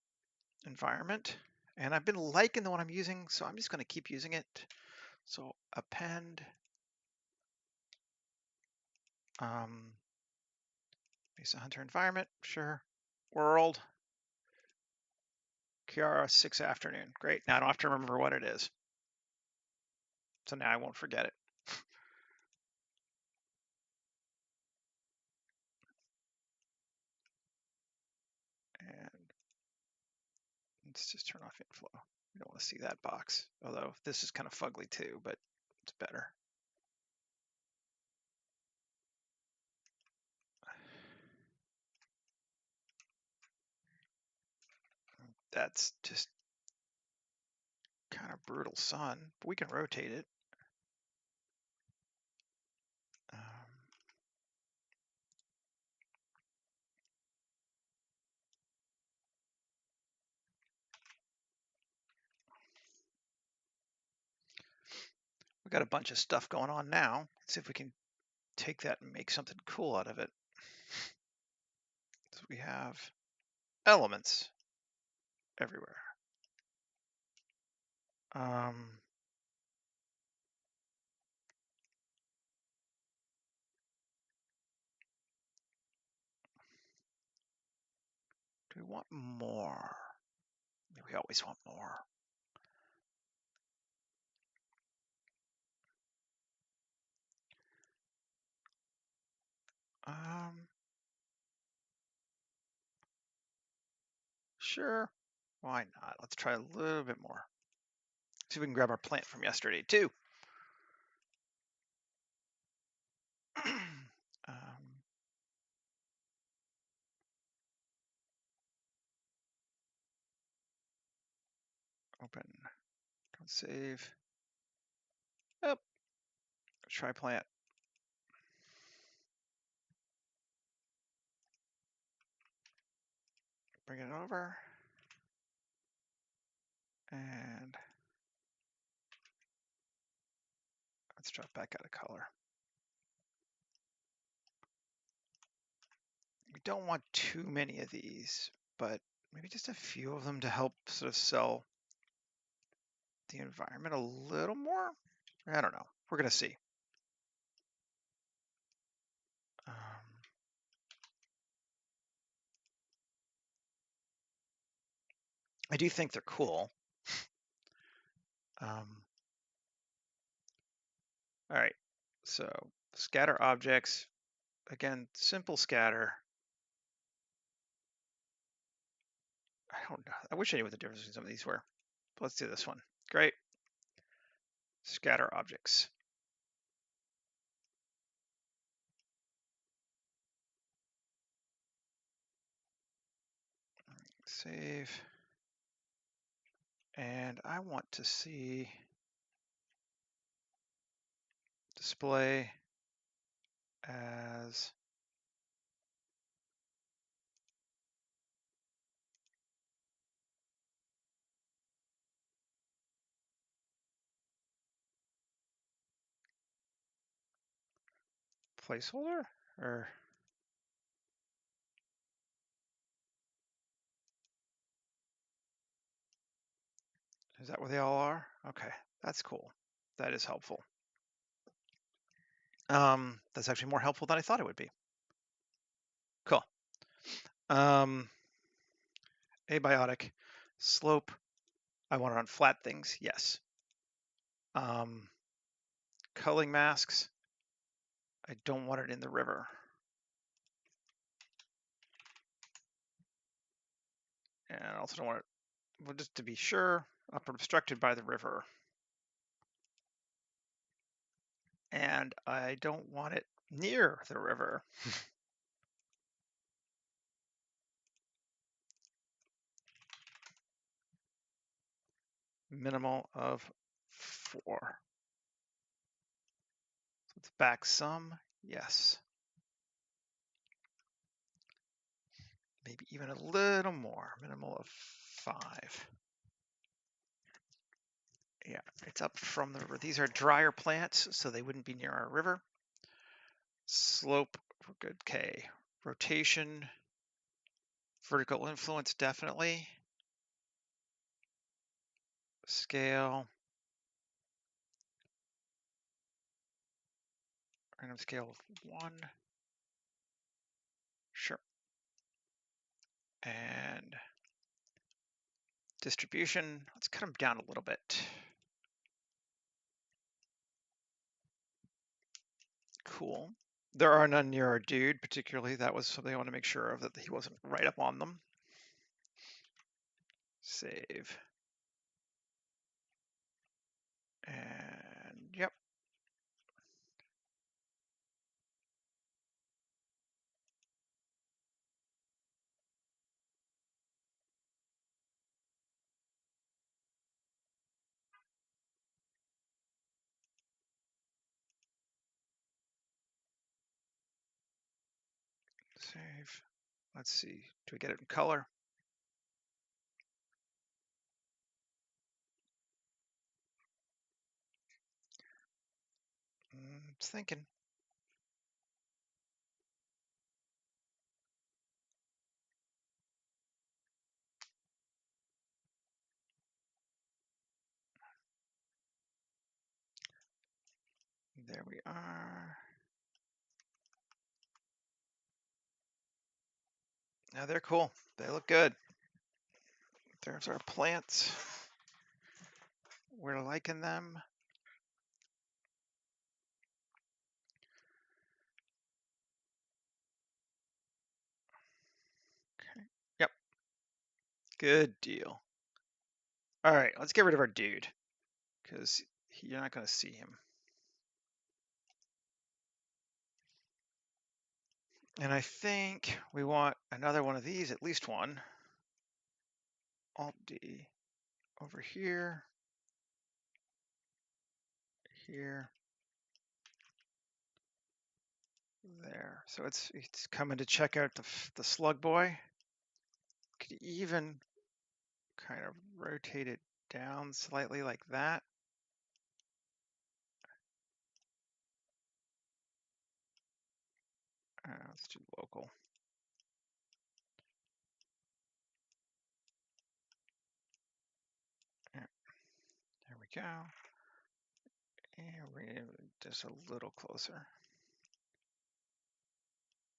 environment. And I've been liking the one I'm using, so I'm just going to keep using it. So append Mesa Hunter environment, sure. World, Kiara 6 afternoon. Great. Now I don't have to remember what it is. So now I won't forget it. And let's just turn off inflow. We don't want to see that box. Although this is kind of fugly too, but it's better. That's just kind of brutal sun, but we can rotate it. We got a bunch of stuff going on now. Let's see if we can take that and make something cool out of it. So we have elements everywhere. Do we want more? We always want more. Sure. Why not? Let's try a little bit more. See if we can grab our plant from yesterday too. Open, don't save. Oh, try plant. Bring it over. And let's drop back out of color. We don't want too many of these, but maybe just a few of them to help sort of sell the environment a little more. I don't know. We're going to see. I do think they're cool. All right. So scatter objects. Again, simple scatter. I don't know. I wish I knew what the difference between some of these were. But let's do this one. Great. Scatter objects. Save. And I want to see display as placeholder, or is that where they all are? Okay, that's cool. That is helpful. That's actually more helpful than I thought it would be. Cool. Abiotic slope. I want it on flat things. Yes. Culling masks. I don't want it in the river. And I also don't want it, well, just to be sure, obstructed by the river. And I don't want it near the river. Minimal of 4. So let's back some. Yes. Maybe even a little more. Minimal of 5. Yeah, it's up from the river. These are drier plants, so they wouldn't be near our river. Slope, we're good. Okay. Rotation, vertical influence, definitely. Scale, random scale of 1. Sure. And distribution, let's cut them down a little bit. Cool. There are none near our dude, particularly. That was something I want to make sure of, that he wasn't right up on them. Save. And yep. Save. Let's see. Do we get it in color? It's thinking. There we are. Now they're cool. They look good. There's our plants. We're liking them. Okay. Yep. Good deal. All right, let's get rid of our dude. because you're not going to see him. And I think we want another one of these, at least one. Alt D over here, here, there. So it's coming to check out the slug boy. Could even kind of rotate it down slightly like that. Let's do local. Yeah, there we go. And bring it just a little closer.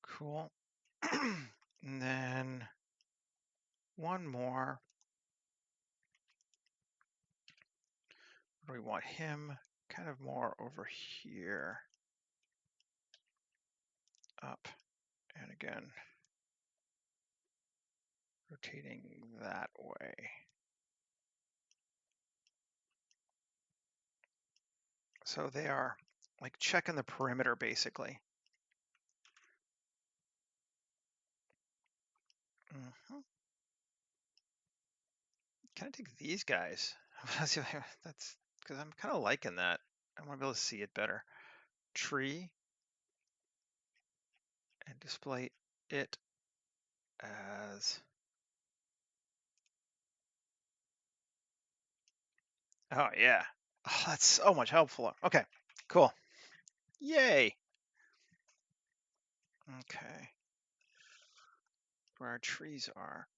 Cool. And then one more. We want him kind of more over here. Up. And again, rotating that way. So they are like checking the perimeter basically. Can I take these guys? That's because I'm kind of liking that. I want to be able to see it better. Tree and display it as, oh yeah. Oh, that's so much helpful. Okay, cool. Yay. Okay. Where our trees are.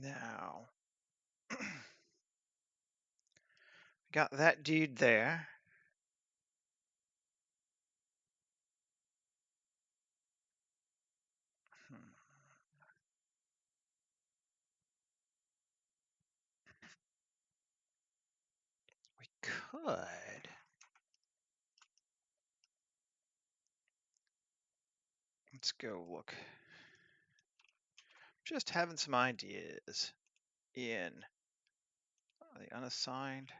Now, got that dude there. We could. Let's go look. Just having some ideas in the unassigned.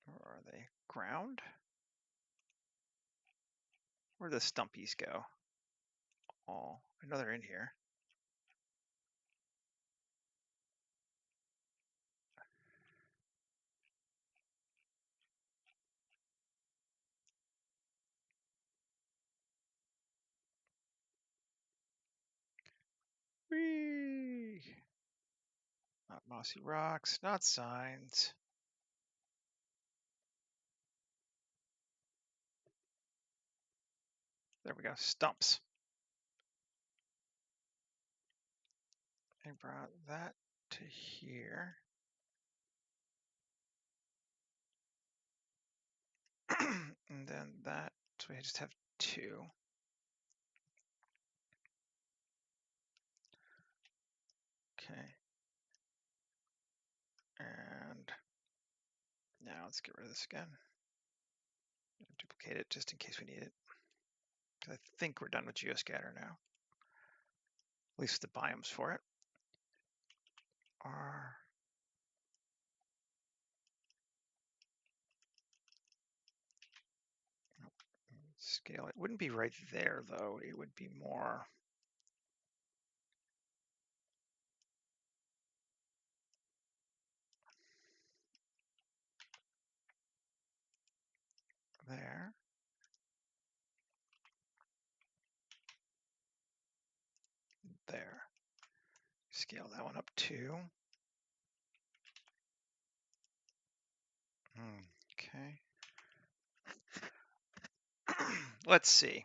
Or are they ground? Where do the stumpies go? Oh, I know they're in here. Whee! Not mossy rocks, not signs. There we go, stumps. I brought that to here. And then that, so we just have two. Okay. And now let's get rid of this again. Duplicate it just in case we need it. I think we're done with geoscatter now. At least the biomes for it. R. Scale. It wouldn't be right there though. It would be more. There. There. Scale that one up too. Okay. Let's see.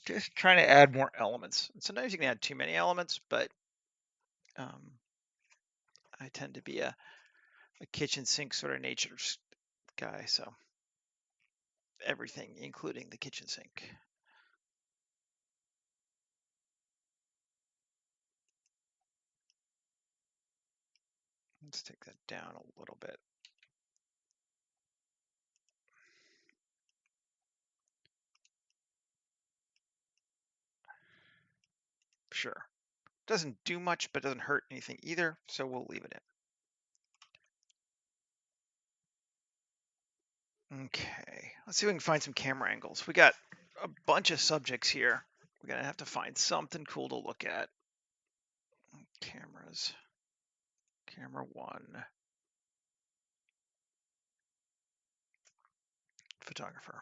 Just trying to add more elements. And sometimes you can add too many elements, but I tend to be a kitchen sink sort of nature guy, so everything, including the kitchen sink. Let's take that down a little bit. Sure. Doesn't do much, but doesn't hurt anything either, so we'll leave it in. Okay, let's see if we can find some camera angles. We got a bunch of subjects here. We're gonna have to find something cool to look at. Cameras. Camera one. Photographer.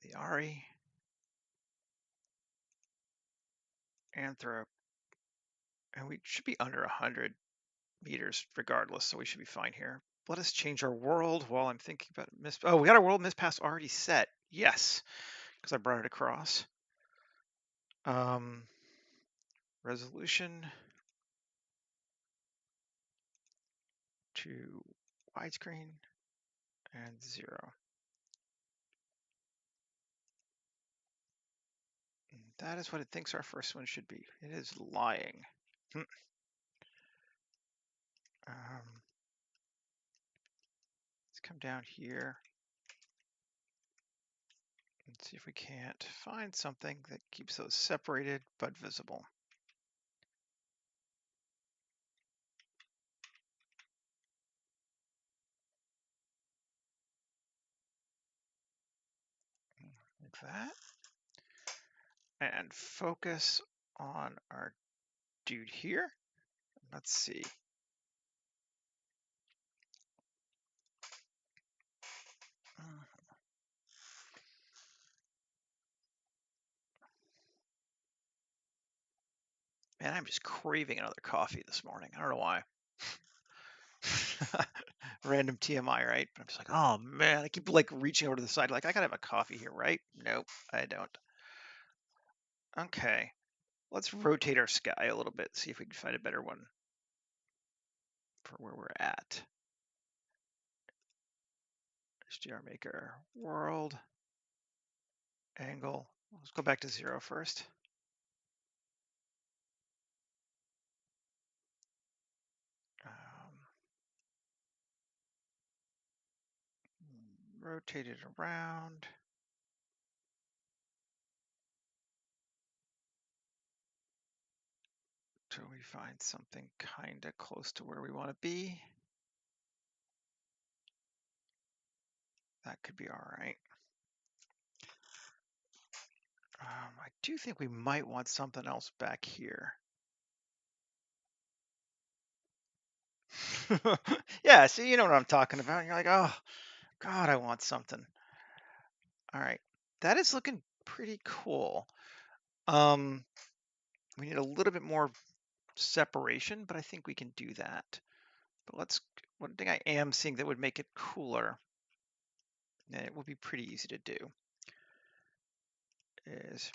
The Ari. Anthrop. And we should be under 100 meters regardless, so we should be fine here. Let us change our world while I'm thinking about it. Oh, we got our world mispass already set. Yes, because I brought it across. Resolution to widescreen and 0. That is what it thinks our first one should be. It is lying. Let's come down here and see if we can't find something that keeps those separated but visible. Like that. And focus on our dude here. Let's see. Man, I'm just craving another coffee this morning. I don't know why. Random TMI, right? But I'm just like, oh man, I keep like reaching over to the side, like I gotta have a coffee here, right? Nope, I don't. Okay, let's rotate our sky a little bit, see if we can find a better one for where we're at. HDR maker, world, angle. Let's go back to 0 first. Rotate it around. Till we find something kind of close to where we want to be. That could be all right. I do think we might want something else back here. Yeah, see, you know what I'm talking about. You're like, oh, God, I want something. All right, that is looking pretty cool. We need a little bit more separation, but I think we can do that. But one thing I am seeing that would make it cooler, and it will be pretty easy to do, is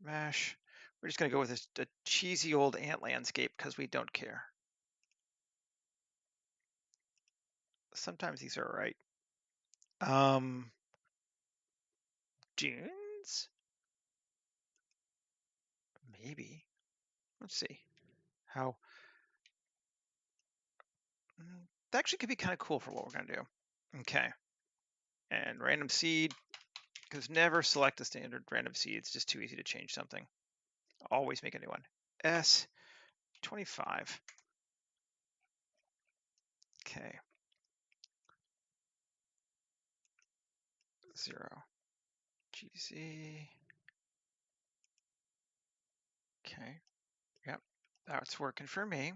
mesh. We're just gonna go with a cheesy old ant landscape because we don't care. Sometimes these are right. Dunes? Maybe. Let's see. How that actually could be kind of cool for what we're gonna do. Okay. And random seed, because never select a standard random seed. It's just too easy to change something. Always make a new one. S25. Okay. 0. GZ. Okay. Yep. That's working for me.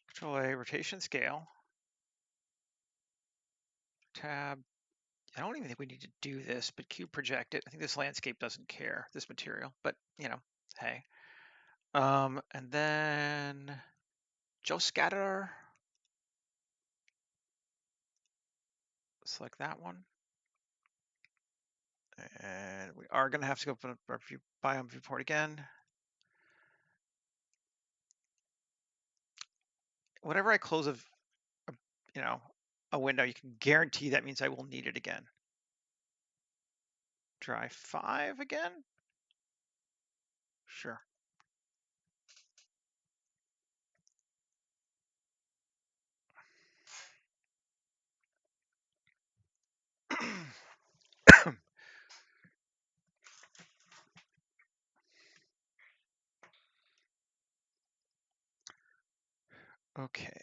Control A, rotation scale. Tab. I don't even think we need to do this, but cube project it. I think this landscape doesn't care, this material, but you know, hey. And then Joe Scatter. Select that one. And we are going to have to open up our biome viewport again. Whenever I close a window, you can guarantee that means I will need it again. Try 5 again? Sure. Okay.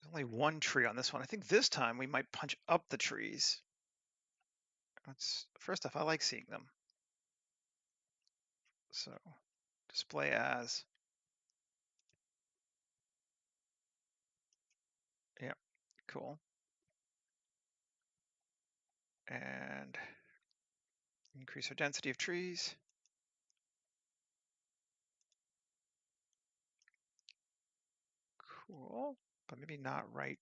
There's only one tree on this one. I think this time we might punch up the trees. First off, I like seeing them. So display as. Yep, cool. And increase our density of trees. Cool, but maybe not right.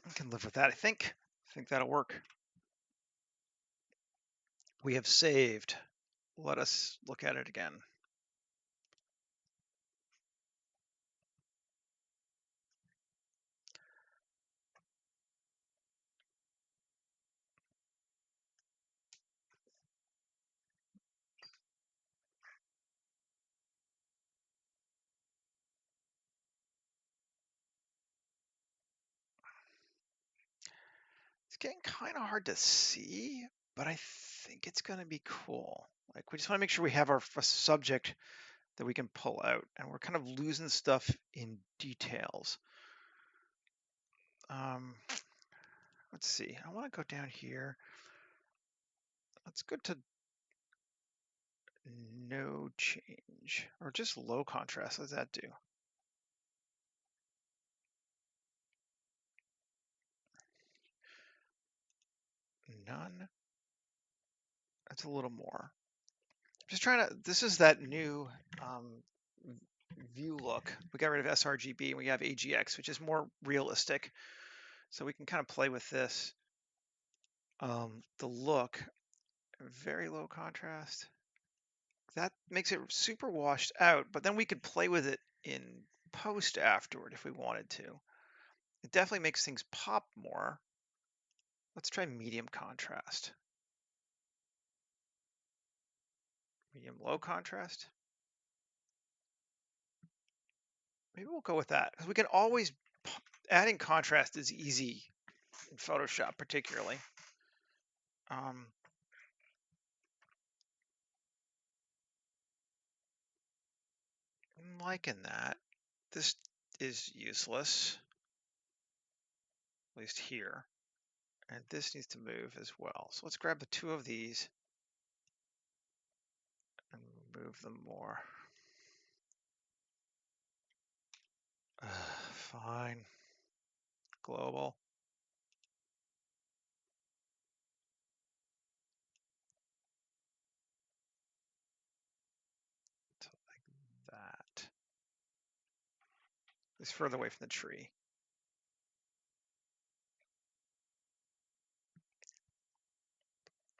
I can live with that, I think. I think that'll work. We have saved. Let us look at it again. It's getting kind of hard to see, but I think it's going to be cool. Like, we just want to make sure we have our subject that we can pull out, and we're kind of losing stuff in details. Let's see. I want to go down here. Let's go to no change, or just low contrast. What does that do? None. That's a little more. Just trying to, this is that new view look. We got rid of sRGB and we have AGX, which is more realistic. So we can kind of play with this. The look, very low contrast. That makes it super washed out, but then we could play with it in post afterward if we wanted to. It definitely makes things pop more. Let's try medium contrast. Medium low contrast. Maybe we'll go with that because we can always, adding contrast is easy in Photoshop particularly. I'm liking that. This is useless, at least here. And this needs to move as well. So let's grab the two of these and move them more. Fine. Global. So like that. It's further away from the tree.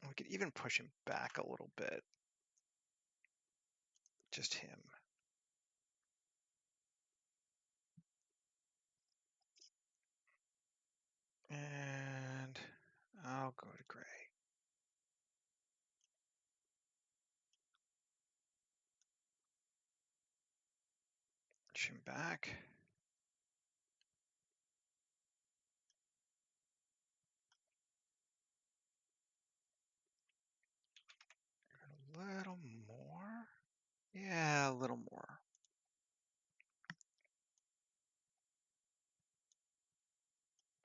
We could even push him back a little bit. Just him. And I'll go to gray. Push him back. A little more. Yeah, a little more.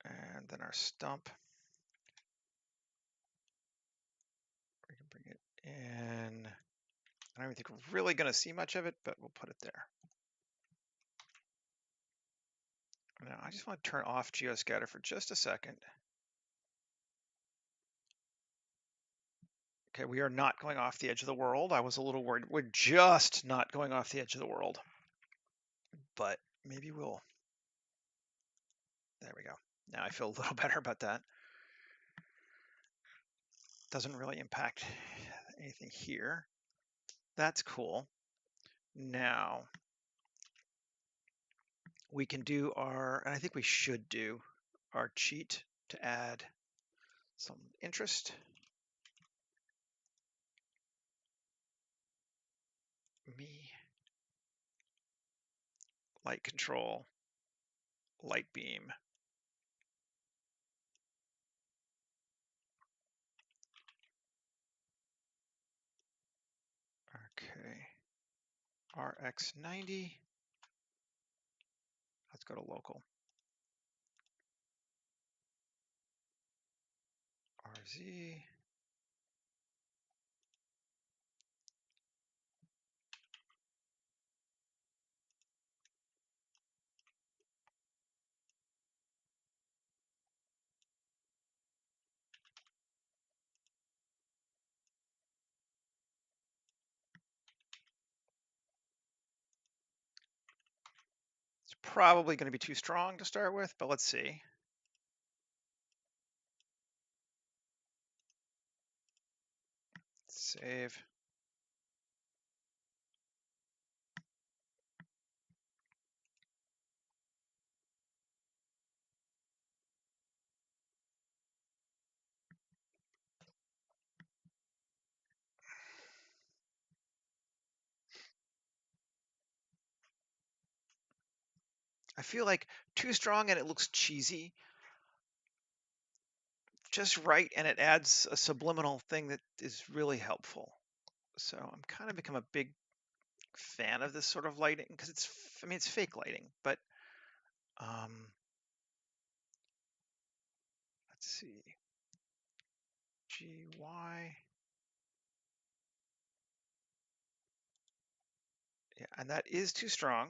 And then our stump. We can bring it in. I don't even think we're really going to see much of it, but we'll put it there. Now, I just want to turn off Geoscatter for just a second. Okay, we are not going off the edge of the world. I was a little worried. We're just not going off the edge of the world. But maybe we'll. There we go. Now I feel a little better about that. Doesn't really impact anything here. That's cool. Now, we can do our, and I think we should do our cheat to add some interest. Me, light control, light beam. RX90. Let's go to local. RZ. It's probably going to be too strong to start with, but let's see. Save. I feel like too strong and it looks cheesy. Just right, and it adds a subliminal thing that is really helpful. So I'm kind of become a big fan of this sort of lighting because I mean, it's fake lighting, but um, let's see, GY, yeah, and that is too strong.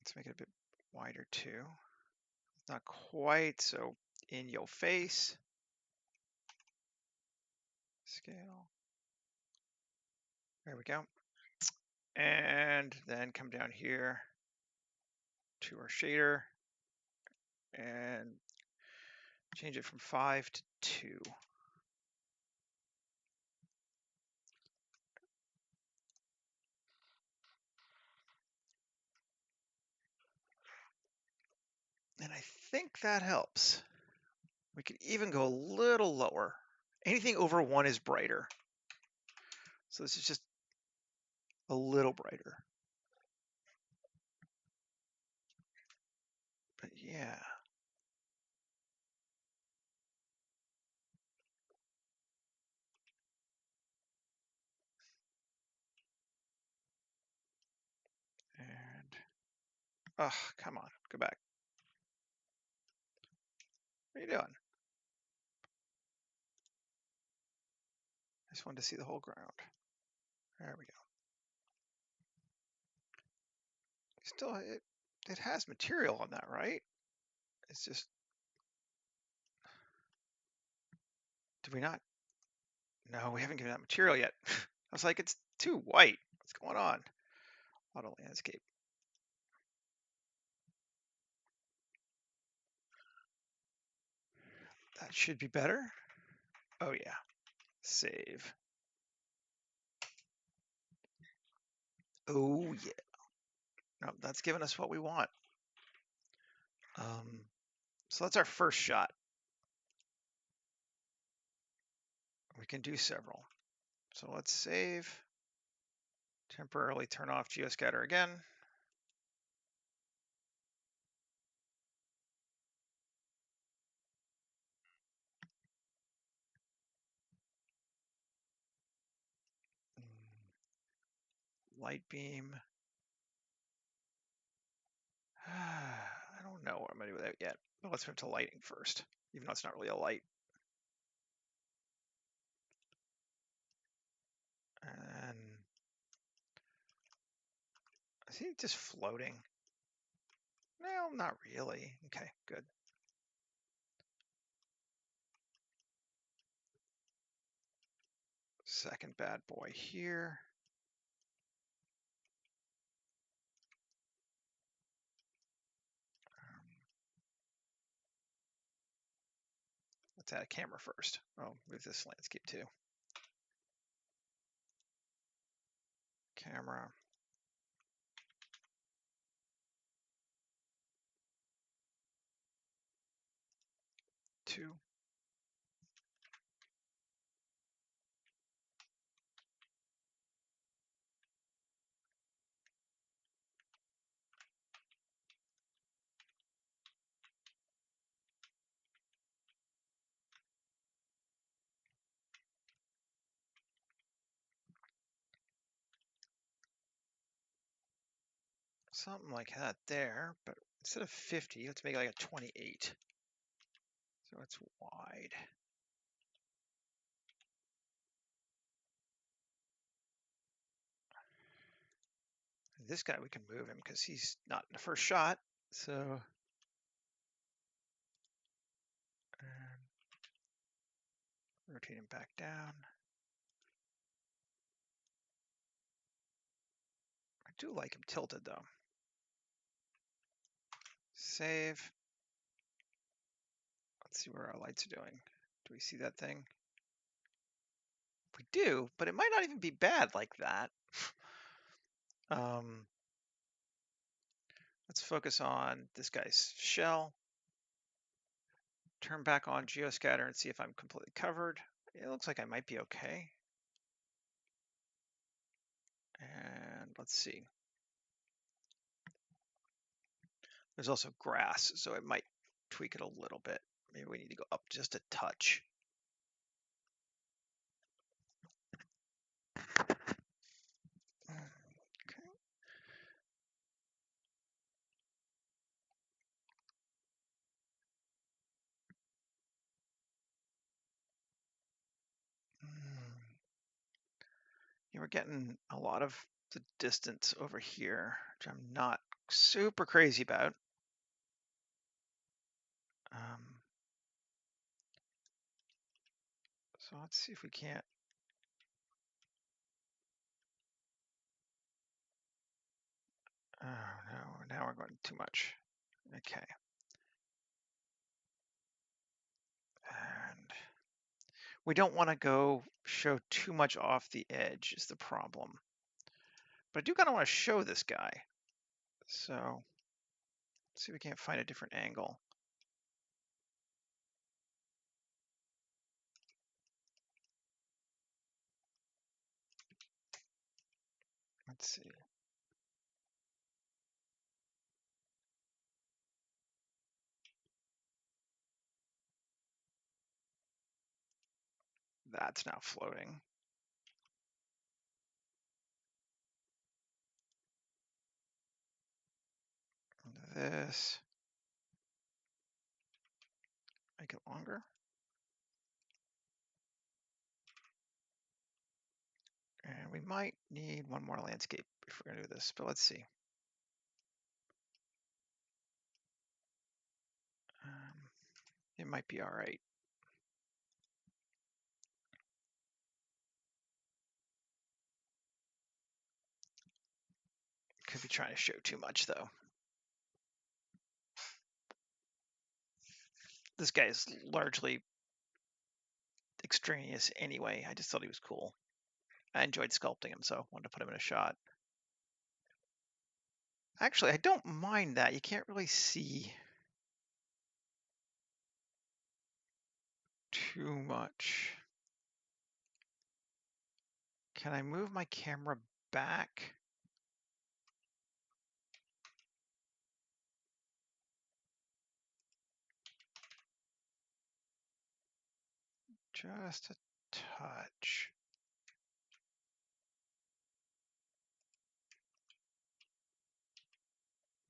Let's make it a bit wider too. Not quite so in your face. Scale. There we go. And then come down here to our shader and change it from 5 to 2. And I think that helps. We could even go a little lower. Anything over 1 is brighter. So this is just a little brighter. But yeah. And, oh, come on, go back. What are you doing? I just wanted to see the whole ground. There we go. Still, it has material on that, right? It's just, did we not? No, we haven't given that material yet. I was like, it's too white. What's going on? Auto landscape. That should be better. Oh yeah, save. Oh yeah. No, that's giving us what we want. So that's our first shot. We can do several. So let's save. Temporarily turn off geoscatter again. Light beam. I don't know what I'm gonna do with that yet. But let's move to lighting first, even though it's not really a light. And I see it just floating. No, not really. Okay, good. Second bad boy here. Let's add a camera first. Oh, move this landscape too. Camera. 2. something like that there, but instead of 50, let's make it like a 28. So it's wide. This guy, we can move him because he's not in the first shot. So rotate him back down. I do like him tilted though. Save. Let's see where our lights are doing. Do we see that thing? We do, but it might not even be bad like that. Let's focus on this guy's shell. Turn back on geoscatter and see if I'm completely covered. It looks like I might be okay. And let's see. There's also grass, so it might tweak it a little bit. Maybe we need to go up just a touch. Okay. Yeah, we're getting a lot of the distance over here, which I'm not super crazy about. So let's see if we can't. Oh no, now we're going too much. Okay. And we don't want to go show too much off the edge is the problem. But I do kind of want to show this guy. So let's see if we can't find a different angle. Let's see. That's now floating. This. Make it longer. And we might need one more landscape if we're going to do this, but let's see. It might be all right. Could be trying to show too much though. This guy is largely extraneous anyway. I just thought he was cool. I enjoyed sculpting him, so I wanted to put him in a shot. Actually, I don't mind that. You can't really see too much. Can I move my camera back? Just a touch.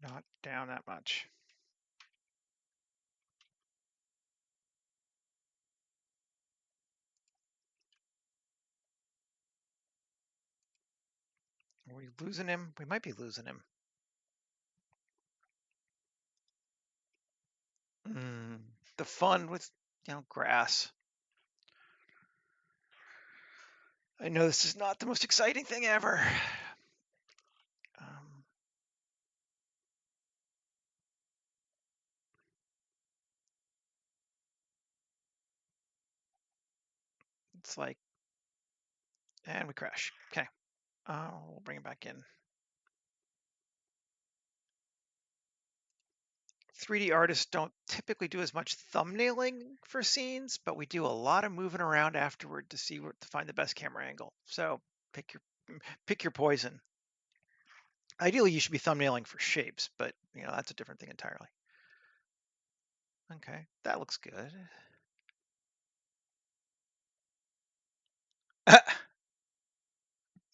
Not down that much. Are we losing him? We might be losing him. The fun with, grass. I know this is not the most exciting thing ever. It's like, and we crash. Okay, we'll bring it back in. 3D artists don't typically do as much thumbnailing for scenes, but we do a lot of moving around afterward to see where to find the best camera angle. So pick your poison. Ideally, you should be thumbnailing for shapes, but that's a different thing entirely. Okay, that looks good.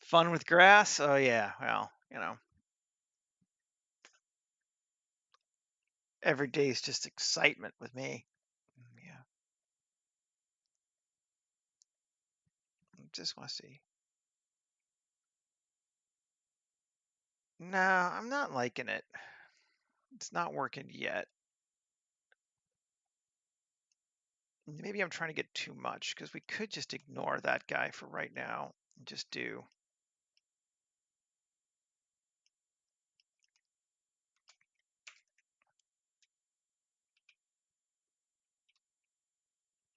Fun with grass? Oh yeah, well, every day is just excitement with me. Yeah, just want to see. No, I'm not liking it. It's not working yet. Maybe I'm trying to get too much because we could just ignore that guy for right now and just do.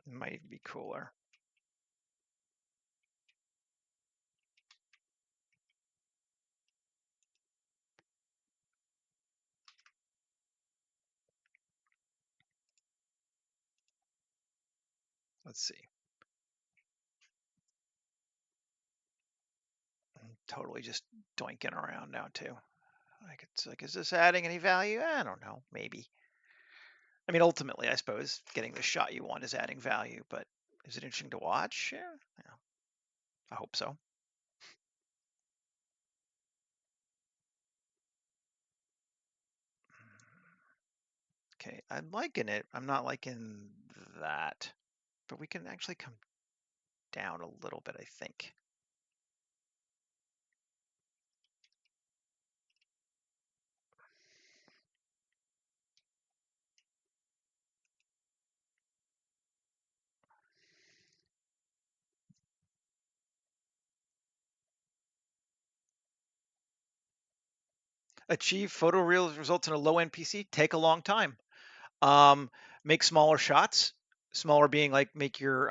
Might be cooler. Let's see. I'm totally just doinking around now too. Like it's like, is this adding any value? I don't know. Maybe. I mean, ultimately, I suppose getting the shot you want is adding value, but is it interesting to watch? Yeah, I hope so. Okay, I'm liking it. I'm not liking that, but we can actually come down a little bit, I think. Achieve photoreal results in a low end PC, take a long time. Um, make smaller shots. Smaller being like make your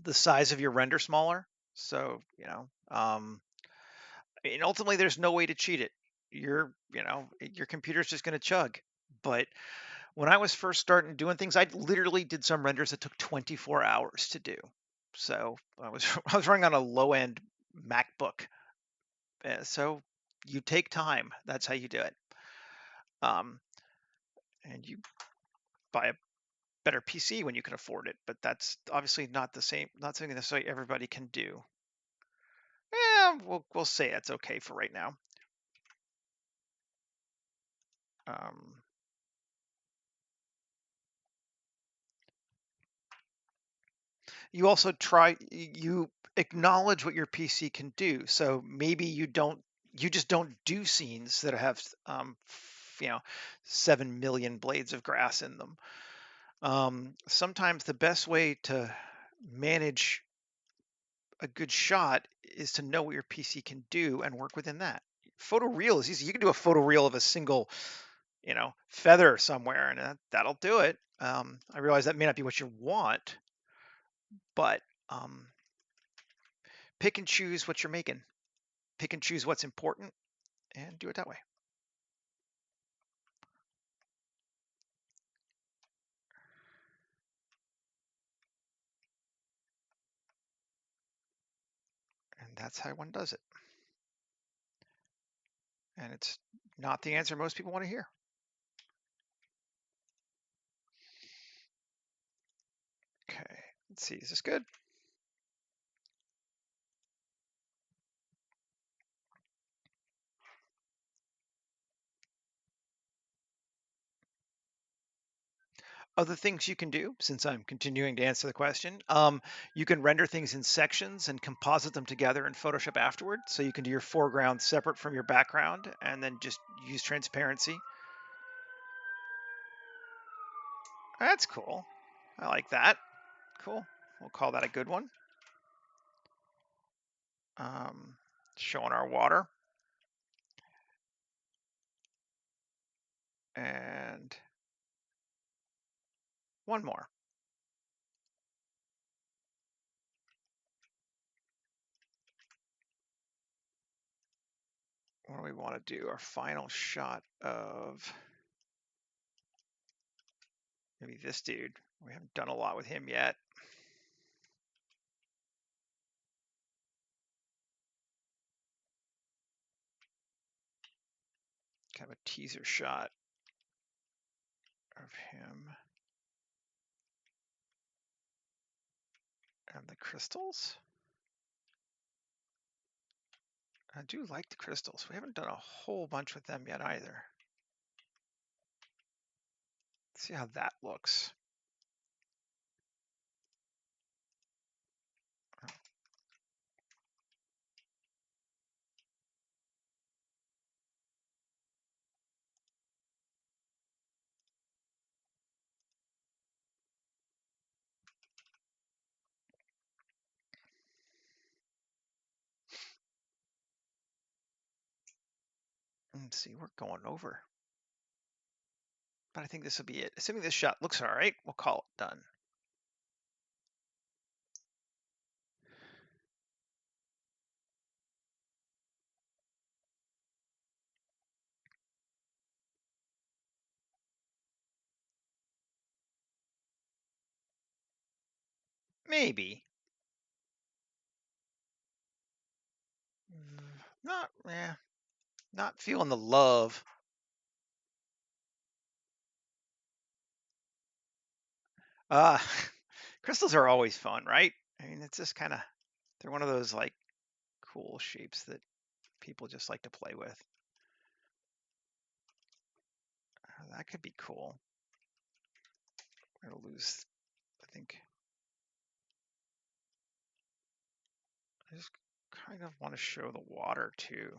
the size of your render smaller. So, and ultimately there's no way to cheat it. Your computer's just going to chug. But when I was first starting doing things, I literally did some renders that took 24 hours to do. So I was I was running on a low end MacBook. So you take time. That's how you do it. Um, and you buy a better PC when you can afford it. But that's obviously not the same. Not something necessarily everybody can do. Yeah, we'll say it's okay for right now. Um, you also you acknowledge what your PC can do. So maybe you just don't do scenes that have you know 7 million blades of grass in them. Sometimes the best way to manage a good shot is to know what your PC can do and work within that. Photoreal is easy. You can do a photoreal of a single feather somewhere, and that'll do it. I realize that may not be what you want, but um, pick and choose what you're making. Pick and choose what's important, and do it that way. And that's how one does it. And it's not the answer most people want to hear. Okay, let's see. Is this good? Other things you can do, since I'm continuing to answer the question, you can render things in sections and composite them together in Photoshop afterward. So you can do your foreground separate from your background and then just use transparency. That's cool. I like that. Cool. We'll call that a good one. Um, Showing our water. And one more. What do we want to do? Our final shot of maybe this dude. We haven't done a lot with him yet. Kind of a teaser shot of him and the crystals. I do like the crystals. We haven't done a whole bunch with them yet either. See how that looks. Let's see, we're going over. But I think this will be it. Assuming this shot looks all right, we'll call it done. Maybe. Not, not feeling the love. Uh, crystals are always fun, right? I mean, it's just kind of, they're one of those like cool shapes that people just like to play with. That could be cool. I'm gonna lose, I think. I just kind of want to show the water too.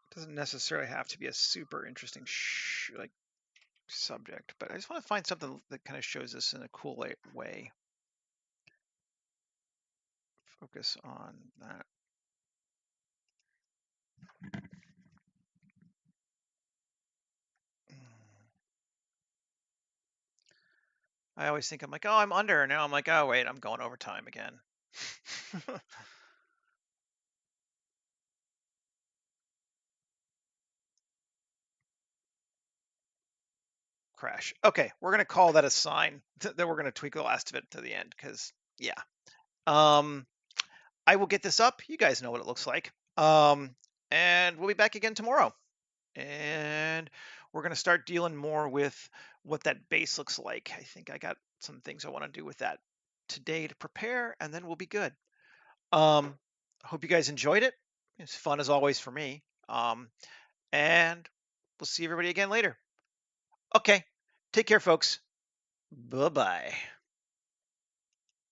It doesn't necessarily have to be a super interesting like subject, but I just want to find something that kind of shows this in a cool way. Focus on that. I always think I'm like, oh, I'm under. Now I'm like, oh, wait, I'm going over time again. Crash. Okay, we're going to call that a sign that we're going to tweak the last of it to the end because, yeah. I will get this up. You guys know what it looks like. And we'll be back again tomorrow. And we're going to start dealing more with what that base looks like. I think I got some things I want to do with that today to prepare, and then we'll be good. I hope you guys enjoyed it. It's fun as always for me. And we'll see everybody again later. Okay, take care, folks. Bye bye.